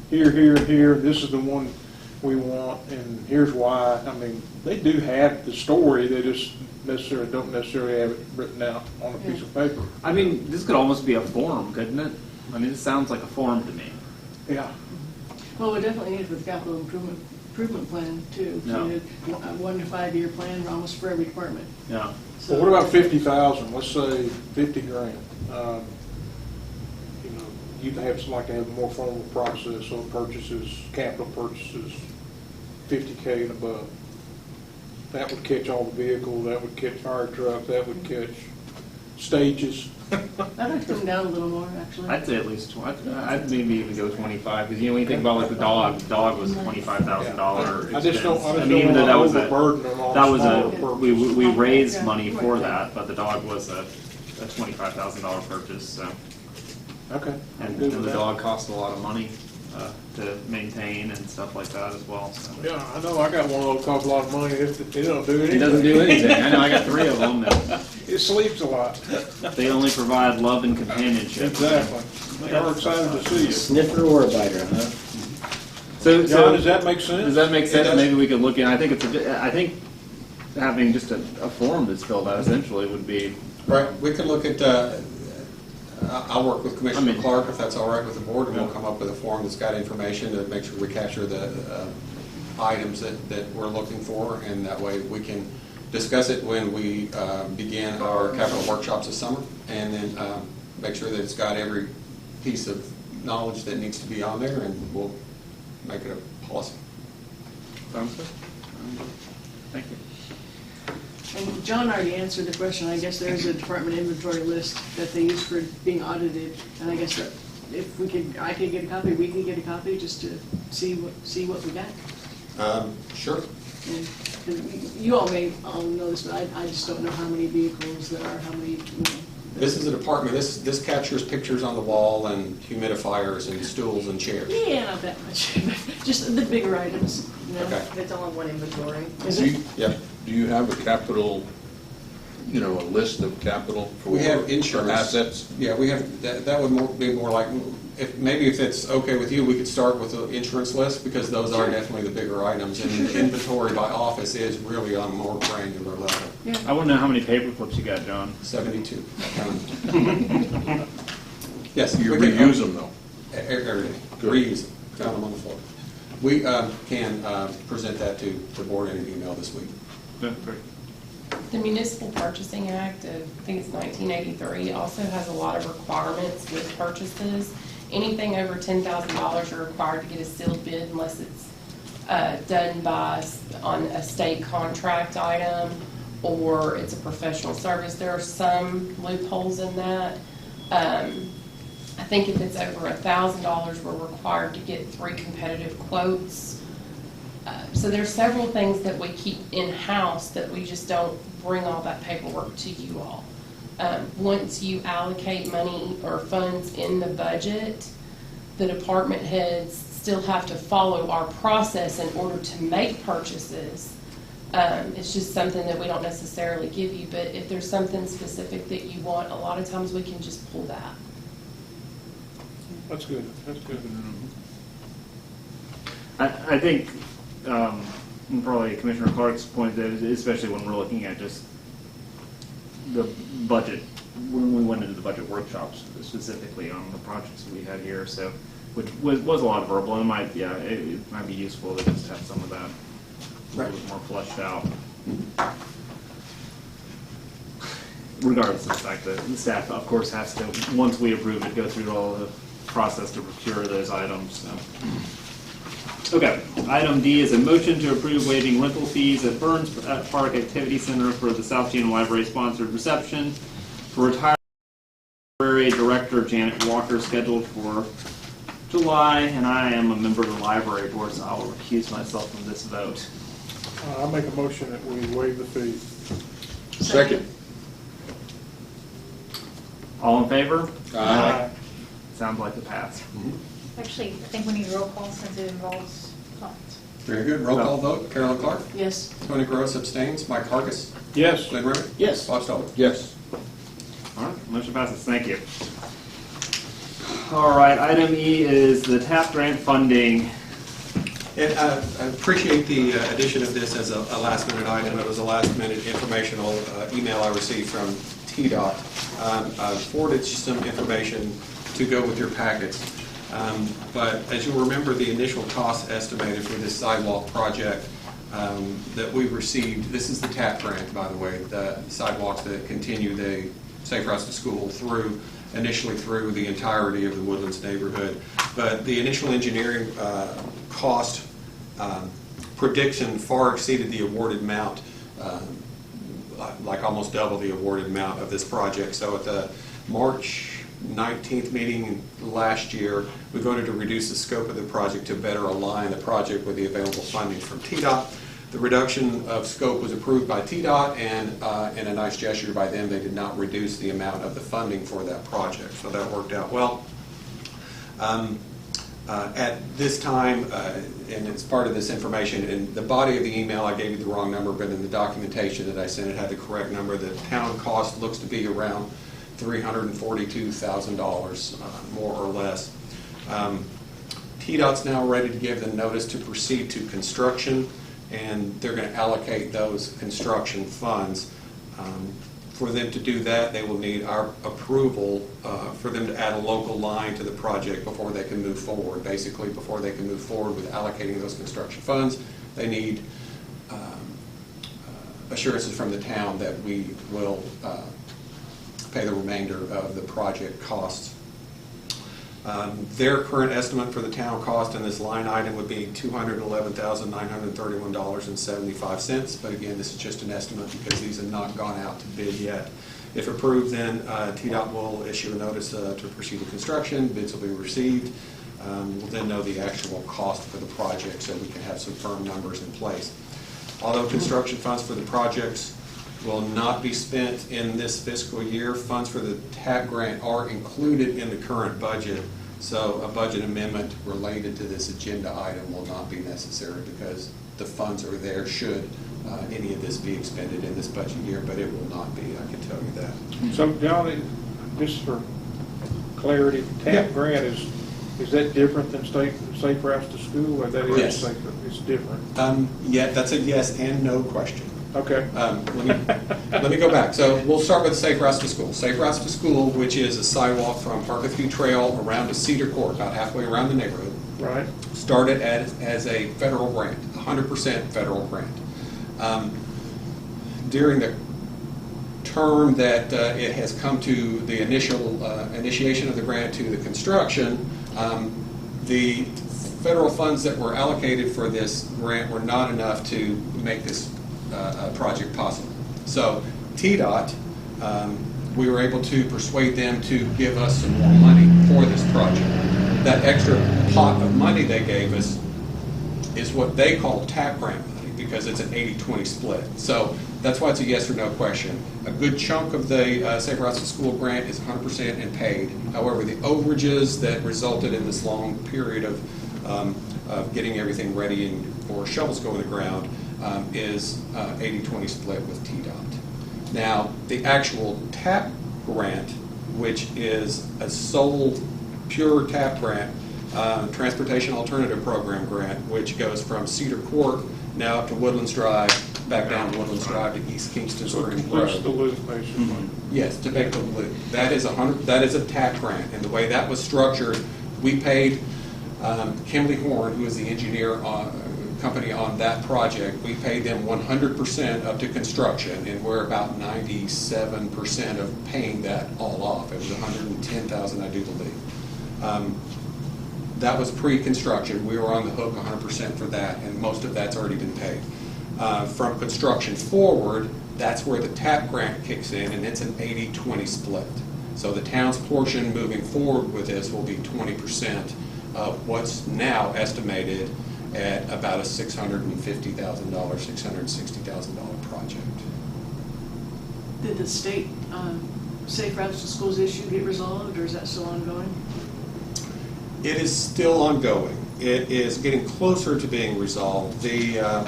[SPEAKER 3] here, here, and here. This is the one we want, and here's why. I mean, they do have the story. They just don't necessarily have it written out on a piece of paper.
[SPEAKER 1] I mean, this could almost be a form, couldn't it? I mean, this sounds like a form to me.
[SPEAKER 3] Yeah.
[SPEAKER 6] Well, we definitely need it with capital improvement plan too.
[SPEAKER 1] No.
[SPEAKER 6] We need a 1 to 5 year plan almost for every department.
[SPEAKER 1] Yeah.
[SPEAKER 6] So,
[SPEAKER 3] Well, what about 50,000? Let's say 50 grand. You'd like to have a more formal process on purchases, capital purchases, 50K and above. That would catch all the vehicles, that would catch fire trucks, that would catch stages.
[SPEAKER 6] I'd like to come down a little more, actually.
[SPEAKER 1] I'd say at least 20. I'd maybe even go 25, because when you think about the dog was a $25,000
[SPEAKER 3] I just don't
[SPEAKER 1] expense.
[SPEAKER 3] want
[SPEAKER 1] even though that
[SPEAKER 3] to
[SPEAKER 1] was
[SPEAKER 3] overburden them on
[SPEAKER 1] that was
[SPEAKER 3] smaller purchases.
[SPEAKER 1] we raised money for that, but the dog was a $25,000 purchase. So.
[SPEAKER 3] Okay.
[SPEAKER 1] And
[SPEAKER 3] Good
[SPEAKER 1] the
[SPEAKER 3] with that.
[SPEAKER 1] dog costs a lot of money to maintain and stuff like that as well. So.
[SPEAKER 3] Yeah, I know, I got one of those costs a lot of money, it don't do anything.
[SPEAKER 1] It doesn't do anything. I know, I got 3 of them.
[SPEAKER 3] It sleeps a lot.
[SPEAKER 1] They only provide love and companionship.
[SPEAKER 3] Exactly. They are excited to see you.
[SPEAKER 2] Sniffer or a biter, huh?
[SPEAKER 1] So
[SPEAKER 3] John, does that make sense?
[SPEAKER 1] Does that make sense?
[SPEAKER 5] does.
[SPEAKER 1] Maybe we could look in. I think having just a form that's filled out essentially would be.
[SPEAKER 5] Right, we could look at, I'll work with Commissioner Clark, if that's all right with the board, and we'll come up with a form that's got information to make sure we capture the items that we're looking for, and that way we can discuss it when we begin our capital workshops this summer, and then make sure that it's got every piece of knowledge that needs to be on there, and we'll make it a policy.
[SPEAKER 1] Sounds good. Thank you.
[SPEAKER 6] And John already answered the question. I guess there is a department inventory list that they use for being audited, and I guess that if I could get a copy, we could get a copy just to see what we got.
[SPEAKER 5] Sure.
[SPEAKER 6] And 'cause you all may all know this, but I just don't know how many vehicles there are, how many.
[SPEAKER 5] This is a department, this captures pictures on the wall and humidifiers and stools and chairs.
[SPEAKER 6] Yeah, not that much, just the bigger items.
[SPEAKER 5] Okay.
[SPEAKER 11] It's all in one inventory.
[SPEAKER 6] Is it?
[SPEAKER 5] Yeah.
[SPEAKER 8] Do you have a capital, a list of capital for
[SPEAKER 5] We have insurance.
[SPEAKER 8] assets?
[SPEAKER 5] Yeah, we have, that would be more like, if it's okay with you, we could start with the insurance list, because those are definitely the bigger items, and the inventory by office is really on a more granular level.
[SPEAKER 1] I want to know how many paper clips you got, John.
[SPEAKER 5] 72. Yes.
[SPEAKER 8] You
[SPEAKER 5] we can-
[SPEAKER 8] reuse them though?
[SPEAKER 5] Everything.
[SPEAKER 8] Good.
[SPEAKER 5] Reuse them. Found them on the floor. We can present that to the board in an email this week.
[SPEAKER 10] Yeah, great.
[SPEAKER 9] The Municipal Purchasing Act of, I think it's 1983, also has a lot of requirements with purchases. Anything over $10,000 are required to get a sealed bid unless it's done on a state contract item or it's a professional service. There are some loopholes in that. I think if it's over $1,000, we're required to get 3 competitive quotes. So there's several things that we keep in-house that we just don't bring all that paperwork to you all. Once you allocate money or funds in the budget, the department heads still have to follow our process in order to make purchases. It's just something that we don't necessarily give you, but if there's something specific that you want, a lot of times we can just pull that.
[SPEAKER 3] That's good, that's good.
[SPEAKER 1] I think, probably Commissioner Clark's point, that especially when we're looking at just the budget, when we went into the budget workshops specifically on the projects we had here, so, which was a lot of verbal, and it might be useful to just have some of that a little bit more fleshed out. Regardless of the fact that the staff, of course, has to, once we approve it, go through all the process to procure those items. So. Okay, item D is a motion to approve waiving rental fees at Burns Park Activity Center for the South Chino Library sponsored reception for retired library director Janet Walker, scheduled for July, and I am a member of the library board, so I will recuse myself from this vote.
[SPEAKER 3] I make a motion that we waive the fee.
[SPEAKER 8] Second.
[SPEAKER 1] All in favor?
[SPEAKER 8] Aye.
[SPEAKER 1] Sounds like a pass.
[SPEAKER 7] Actually, I think we need a roll call since it involves funds.
[SPEAKER 5] Very good. Roll call vote. Carolyn Clark.
[SPEAKER 6] Yes.
[SPEAKER 5] Tony Gross abstains. Mike Hargis.
[SPEAKER 3] Yes.
[SPEAKER 5] Glenn Ritter.
[SPEAKER 2] Yes.
[SPEAKER 5] Bob Stoller.
[SPEAKER 8] Yes.
[SPEAKER 1] All right, motion passes. Thank you. All right, item E is the TAP grant funding.
[SPEAKER 5] And I appreciate the addition of this as a last-minute item. It was a last-minute informational email I received from TDOT. I forwarded some information to go with your packets. But as you'll remember, the initial cost estimated for this sidewalk project that we received, this is the TAP grant, by the way, the sidewalks that continue the Safe Routes to School initially through the entirety of the Woodlands neighborhood. But the initial engineering cost prediction far exceeded the awarded amount, like almost double the awarded amount of this project. So at the March 19th meeting last year, we voted to reduce the scope of the project to better align the project with the available funding from TDOT. The reduction of scope was approved by TDOT, and in a nice gesture by them, they did not reduce the amount of the funding for that project. So that worked out well. At this time, and it's part of this information, in the body of the email I gave you the wrong number, but in the documentation that I sent it had the correct number. The town cost looks to be around $342,000, more or less. TDOT's now ready to give the notice to proceed to construction, and they're going to allocate those construction funds. For them to do that, they will need our approval for them to add a local line to the project before they can move forward. Basically, before they can move forward with allocating those construction funds, they need assurances from the town that we will pay the remainder of the project costs. Their current estimate for the town cost in this line item would be $211,931.75, but again, this is just an estimate because these have not gone out to bid yet. If approved, then TDOT will issue a notice to proceed with construction. Bids will be received. We'll then know the actual cost for the project so we can have some firm numbers in place. Although construction funds for the projects will not be spent in this fiscal year, funds for the TAP grant are included in the current budget, so a budget amendment related to this agenda item will not be necessary because the funds are there should any of this be expended in this budget year, but it will not be, I can tell you that.
[SPEAKER 3] So, John, just for clarity, TAP grant is that different than Safe Routes to School, or that is
[SPEAKER 5] Yes.
[SPEAKER 3] safer? It's different?
[SPEAKER 5] Yeah, that's a yes and no question.
[SPEAKER 3] Okay.
[SPEAKER 5] Let me go back. So we'll start with Safe Routes to School. Safe Routes to School, which is a sidewalk from Parker View Trail around to Cedar Court, about halfway around the neighborhood.
[SPEAKER 3] Right.
[SPEAKER 5] started as a federal grant, 100% federal grant. During the term that it has come to the initial initiation of the grant to the construction, the federal funds that were allocated for this grant were not enough to make this project possible. So TDOT, we were able to persuade them to give us some more money for this project. That extra pot of money they gave us is what they call TAP grant money, because it's an 80-20 split. So that's why it's a yes or no question. A good chunk of the Safe Routes to School grant is 100% and paid. However, the overages that resulted in this long period of getting everything ready and for shovels going to the ground is 80-20 split with TDOT. Now, the actual TAP grant, which is a sole pure TAP grant, Transportation Alternative Program grant, which goes from Cedar Court now up to Woodlands Drive, back down Woodlands Drive to East Kingston
[SPEAKER 3] So it
[SPEAKER 5] Spring
[SPEAKER 3] completes
[SPEAKER 5] Road.
[SPEAKER 3] the loop, basically.
[SPEAKER 5] Yes, to make the loop. That is a TAP grant, and the way that was structured, we paid Kimley Horn, who is the engineer company on that project, we paid them 100% up to construction, and we're about 97% of paying that all off. It was $110,000, I do believe. That was pre-construction. We were on the hook 100% for that, and most of that's already been paid. From construction forward, that's where the TAP grant kicks in, and it's an 80-20 split. So the town's portion moving forward with this will be 20% of what's now estimated at about a $650,000, $660,000 project.
[SPEAKER 6] Did the state Safe Routes to Schools issue get resolved, or is that still ongoing?
[SPEAKER 5] It is still ongoing. It is getting closer to being resolved. To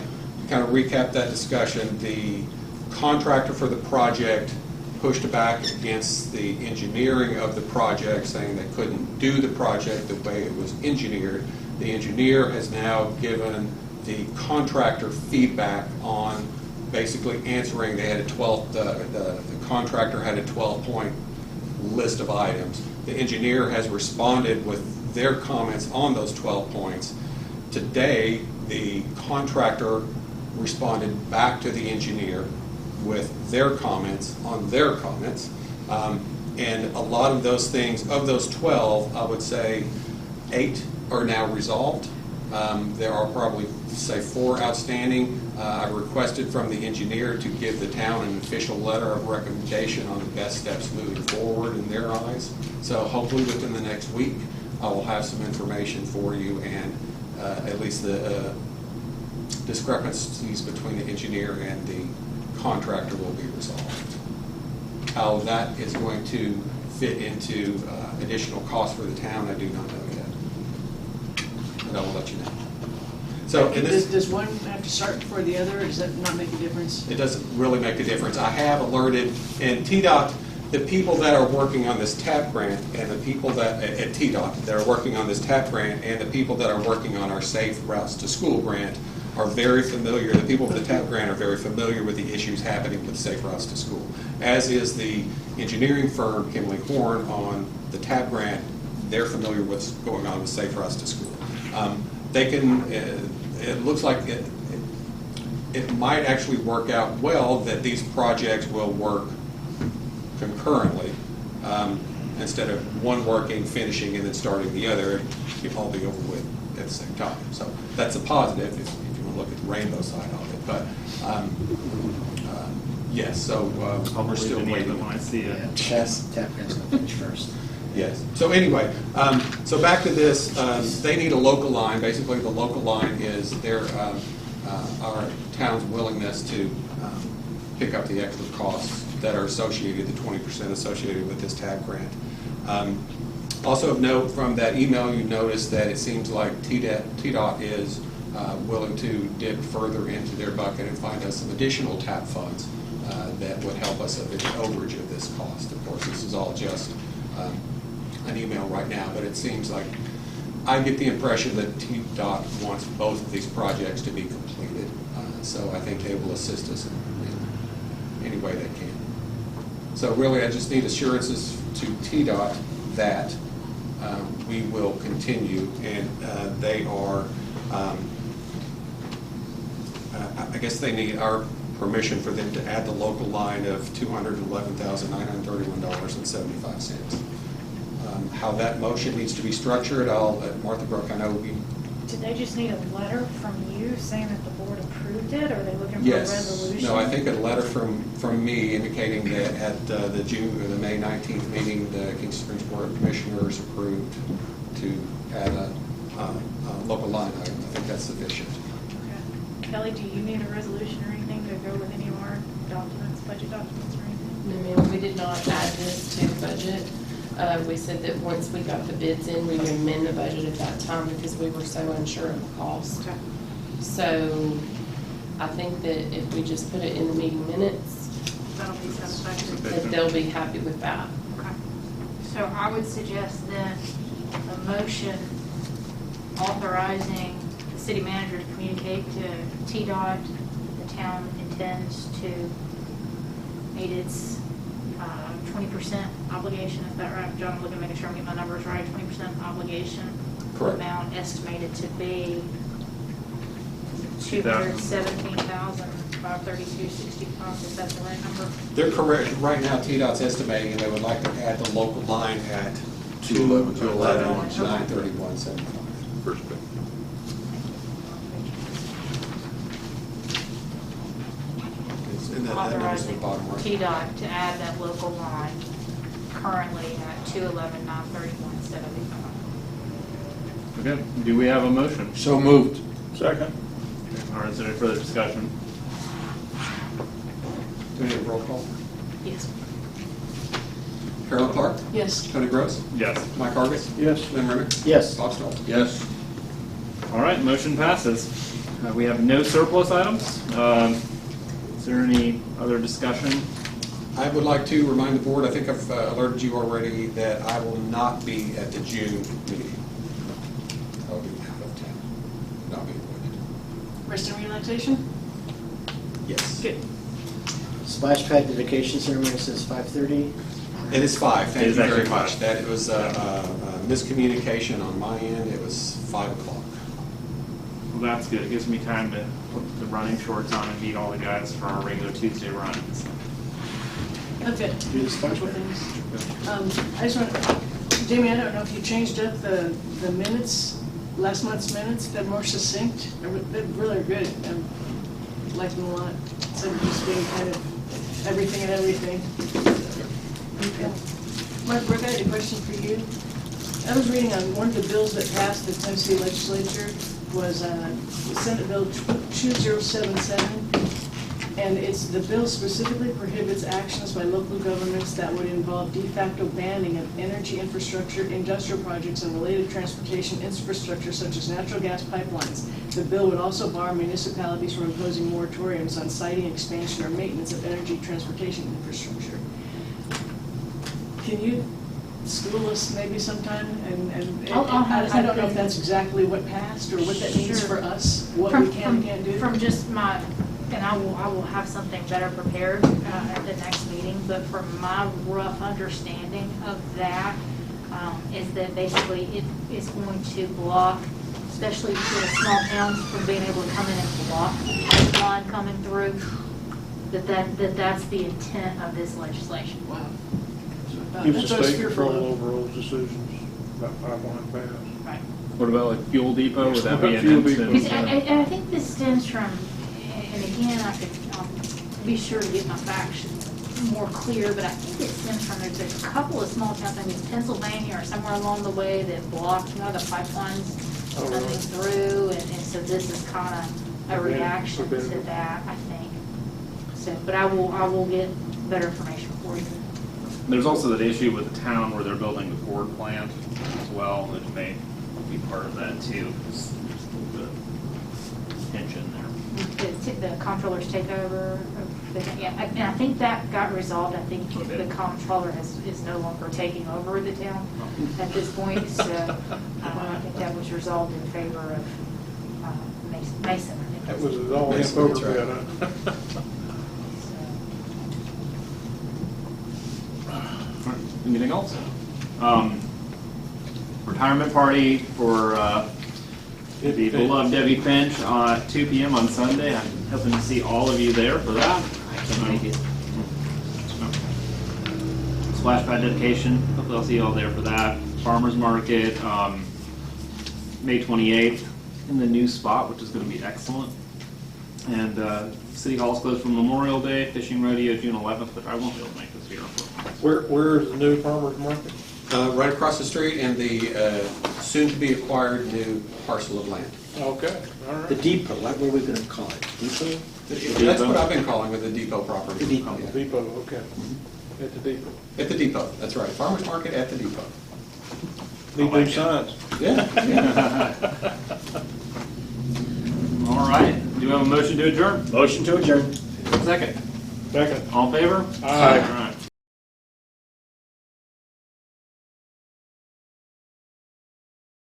[SPEAKER 5] kind of recap that discussion, the contractor for the project pushed back against the engineering of the project, saying they couldn't do the project the way it was engineered. The engineer has now given the contractor feedback on basically answering. They had a 12, the contractor had a 12-point list of items. The engineer has responded with their comments on those 12 points. Today, the contractor responded back to the engineer with their comments on their comments. And a lot of those things, of those 12, I would say 8 are now resolved. There are probably, say, 4 outstanding. I requested from the engineer to give the town an official letter of recommendation on the best steps moving forward in their eyes. So hopefully within the next week, I will have some information for you, and at least the discrepancies between the engineer and the contractor will be resolved. How that is going to fit into additional costs for the town, I do not know yet. And I will let you know. So in this,
[SPEAKER 6] Does one have to start before the other, or does that not make a difference?
[SPEAKER 5] it doesn't really make a difference. I have alerted, and TDOT, the people that are working on this TAP grant, and the people that, at TDOT, that are working on this TAP grant, and the people that are working on our Safe Routes to School grant are very familiar, the people with the TAP grant are very familiar with the issues happening with Safe Routes to School. As is the engineering firm, Kimley Horn, on the TAP grant, they're familiar with what's going on with Safe Routes to School. They can, it looks like it might actually work out well that these projects will work concurrently, instead of one working, finishing, and then starting the other. It'll all be over with at the same time. So that's a positive if you want to look at the rainbow side of it. But yes, so we're still waiting.
[SPEAKER 1] When I see it.
[SPEAKER 2] Yes, tap grant's gonna finish first.
[SPEAKER 5] Yes. So anyway, so back to this, they need a local line. Basically, the local line is our town's willingness to pick up the extra costs that are associated, the 20% associated with this TAP grant. Also of note, from that email, you notice that it seems like TDOT is willing to dip further into their bucket and find us some additional TAP funds that would help us with the overage of this cost. Of course, this is all just an email right now, but it seems like I get the impression that TDOT wants both of these projects to be completed. So I think they will assist us in any way they can. So really, I just need assurances to TDOT that we will continue, and they are, I guess they need our permission for them to add the local line of $211,931.75. How that motion needs to be structured, I'll let Martha Brooke, I know we.
[SPEAKER 7] Did they just need a letter from you saying that the board approved it, or are they looking for a
[SPEAKER 5] Yes.
[SPEAKER 7] resolution?
[SPEAKER 5] No, I think a letter from me indicating that at the the May 19th meeting, the Kingston Board of Commissioners approved to add a local line item. I think that's sufficient.
[SPEAKER 7] Okay. Kelly, do you need a resolution or anything to go with any of our documents, budget documents or anything?
[SPEAKER 9] No, ma'am, we did not add this to the budget. We said that once we got the bids in, we would amend the budget at that time because we were so unsure of the cost.
[SPEAKER 7] Okay.
[SPEAKER 9] So I think that if we just put it in the meeting minutes,
[SPEAKER 7] That'll be satisfactory.
[SPEAKER 9] that they'll be happy with that.
[SPEAKER 7] Okay. So I would suggest then a motion authorizing the city manager to communicate to TDOT that the town intends to meet its 20% obligation. Is that right, John? I'm looking, making sure I'm getting my numbers right. 20% obligation.
[SPEAKER 5] Correct.
[SPEAKER 7] Amount estimated to be $217,532.65. Is that the right number?
[SPEAKER 5] They're correct. Right now, TDOT's estimating, and they would like to add the local line at 211,931.75.
[SPEAKER 8] First bid.
[SPEAKER 5] And that number's at the
[SPEAKER 7] Authorizing
[SPEAKER 5] bottom right.
[SPEAKER 7] TDOT to add that local line currently at 211,931.75.
[SPEAKER 10] Okay, do we have a motion?
[SPEAKER 8] So moved.
[SPEAKER 3] Second.
[SPEAKER 10] All right, is there any further discussion?
[SPEAKER 5] Do we need a roll call?
[SPEAKER 7] Yes.
[SPEAKER 5] Carolyn Clark?
[SPEAKER 6] Yes.
[SPEAKER 5] Tony Gross?
[SPEAKER 10] Yes.
[SPEAKER 5] Mike Hargis?
[SPEAKER 3] Yes.
[SPEAKER 5] Lynn Renner?
[SPEAKER 2] Yes.
[SPEAKER 5] Bob Stoll?
[SPEAKER 8] Yes.
[SPEAKER 10] All right, motion passes. We have no surplus items. Is there any other discussion?
[SPEAKER 5] I would like to remind the board, I think I've alerted you already, that I will not be at the June meeting. I'll be out of town, not being appointed.
[SPEAKER 6] Rest and relaxation?
[SPEAKER 5] Yes.
[SPEAKER 6] Good.
[SPEAKER 2] Splash pad dedication ceremony says 5:30.
[SPEAKER 5] It is 5,
[SPEAKER 10] It
[SPEAKER 5] thank
[SPEAKER 10] is
[SPEAKER 5] you very
[SPEAKER 10] actually
[SPEAKER 5] much.
[SPEAKER 10] 5.
[SPEAKER 5] That it was miscommunication on my end, it was 5 o'clock.
[SPEAKER 10] Well, that's good. It gives me time to put the running shorts on and meet all the guys for our regular Tuesday runs.
[SPEAKER 6] Okay.
[SPEAKER 2] Do the splash
[SPEAKER 6] Couple
[SPEAKER 2] pad.
[SPEAKER 6] things. I just want, Jamie, I don't know if you changed up the minutes, last month's minutes, they're more succinct. They're really good. I like them a lot. Instead of just being kind of everything and everything. Okay. Mark Brooke, I had a question for you. I was reading on one of the bills that passed the Tennessee legislature was Senate Bill 2077. And the bill specifically prohibits actions by local governments that would involve de facto banning of energy infrastructure, industrial projects, and related transportation infrastructure such as natural gas pipelines. The bill would also bar municipalities from imposing moratoriums on siting, expansion, or maintenance of energy transportation infrastructure. Can you school us maybe sometime? And
[SPEAKER 7] I'll have
[SPEAKER 6] I don't know if
[SPEAKER 7] something.
[SPEAKER 6] that's exactly what passed or what that means
[SPEAKER 7] Sure.
[SPEAKER 6] for us, what we can and can't do.
[SPEAKER 7] From just my, and I will have something better prepared at the next meeting, but from my rough understanding of that, is that basically it is going to block, especially for the small towns, from being able to come in and block the pipeline coming through, that's the intent of this legislation.
[SPEAKER 6] Wow.
[SPEAKER 3] Gives
[SPEAKER 6] That's
[SPEAKER 3] the
[SPEAKER 6] what I was
[SPEAKER 3] state
[SPEAKER 6] fearful
[SPEAKER 3] control
[SPEAKER 6] of.
[SPEAKER 3] over those decisions about pipeline paths.
[SPEAKER 7] Right.
[SPEAKER 10] What about like Fuel Depot? Would that be an
[SPEAKER 3] Fuel Depot.
[SPEAKER 10] instance?
[SPEAKER 7] Because I think this stems from, and again, I'll be sure to get my facts more clear, but I think it stems from, there's a couple of small towns, I think it's Pennsylvania or somewhere along the way that blocked one of the pipelines
[SPEAKER 3] Oh,
[SPEAKER 7] coming
[SPEAKER 3] really?
[SPEAKER 7] through, and so this is kind of a
[SPEAKER 3] Okay,
[SPEAKER 7] reaction to
[SPEAKER 3] okay.
[SPEAKER 7] that, I think. So, but I will get better information for you.
[SPEAKER 10] There's also that issue with the town where they're building the Ford plant as well, which may be part of that too. There's a little bit of tension there.
[SPEAKER 7] The comptroller's takeover, yeah, and I think that got resolved. I think
[SPEAKER 10] Okay.
[SPEAKER 7] the comptroller is no longer taking over the town at this point, so I think that was resolved in favor of Mason. I think
[SPEAKER 3] That
[SPEAKER 7] that's-
[SPEAKER 3] was all
[SPEAKER 5] That's
[SPEAKER 3] in over
[SPEAKER 5] right.
[SPEAKER 3] bid, huh?
[SPEAKER 10] Anything else?
[SPEAKER 1] retirement party for the beloved Debbie Finch at 2 p.m. on Sunday. I'm hoping to see all of you there for that.
[SPEAKER 2] I can make it.
[SPEAKER 1] Splash pad dedication. Hopefully I'll see you all there for that. Farmers market, May 28th in the new spot, which is going to be excellent. And City Hall's closed for Memorial Day. Fishing rodeo June 11th, but I won't be able to make this year.
[SPEAKER 3] Where's the new farmer's market?
[SPEAKER 5] Right across the street in the soon-to-be acquired new parcel of land.
[SPEAKER 3] Okay, all
[SPEAKER 2] The
[SPEAKER 3] right.
[SPEAKER 2] depot, what were we gonna call it? Depot?
[SPEAKER 5] That's what I've been calling with the depot property.
[SPEAKER 2] The depot.
[SPEAKER 5] Yeah.
[SPEAKER 3] Depot, okay. At the depot.
[SPEAKER 5] At the depot, that's right. Farmers market at the depot.
[SPEAKER 3] Need
[SPEAKER 1] like
[SPEAKER 3] new
[SPEAKER 1] it.
[SPEAKER 3] signs.
[SPEAKER 5] Yeah.
[SPEAKER 1] All right. Do we have a motion to adjourn?
[SPEAKER 2] Motion to adjourn.
[SPEAKER 1] Second.
[SPEAKER 3] Second.
[SPEAKER 1] All in favor?
[SPEAKER 3] Aye.
[SPEAKER 1] All right.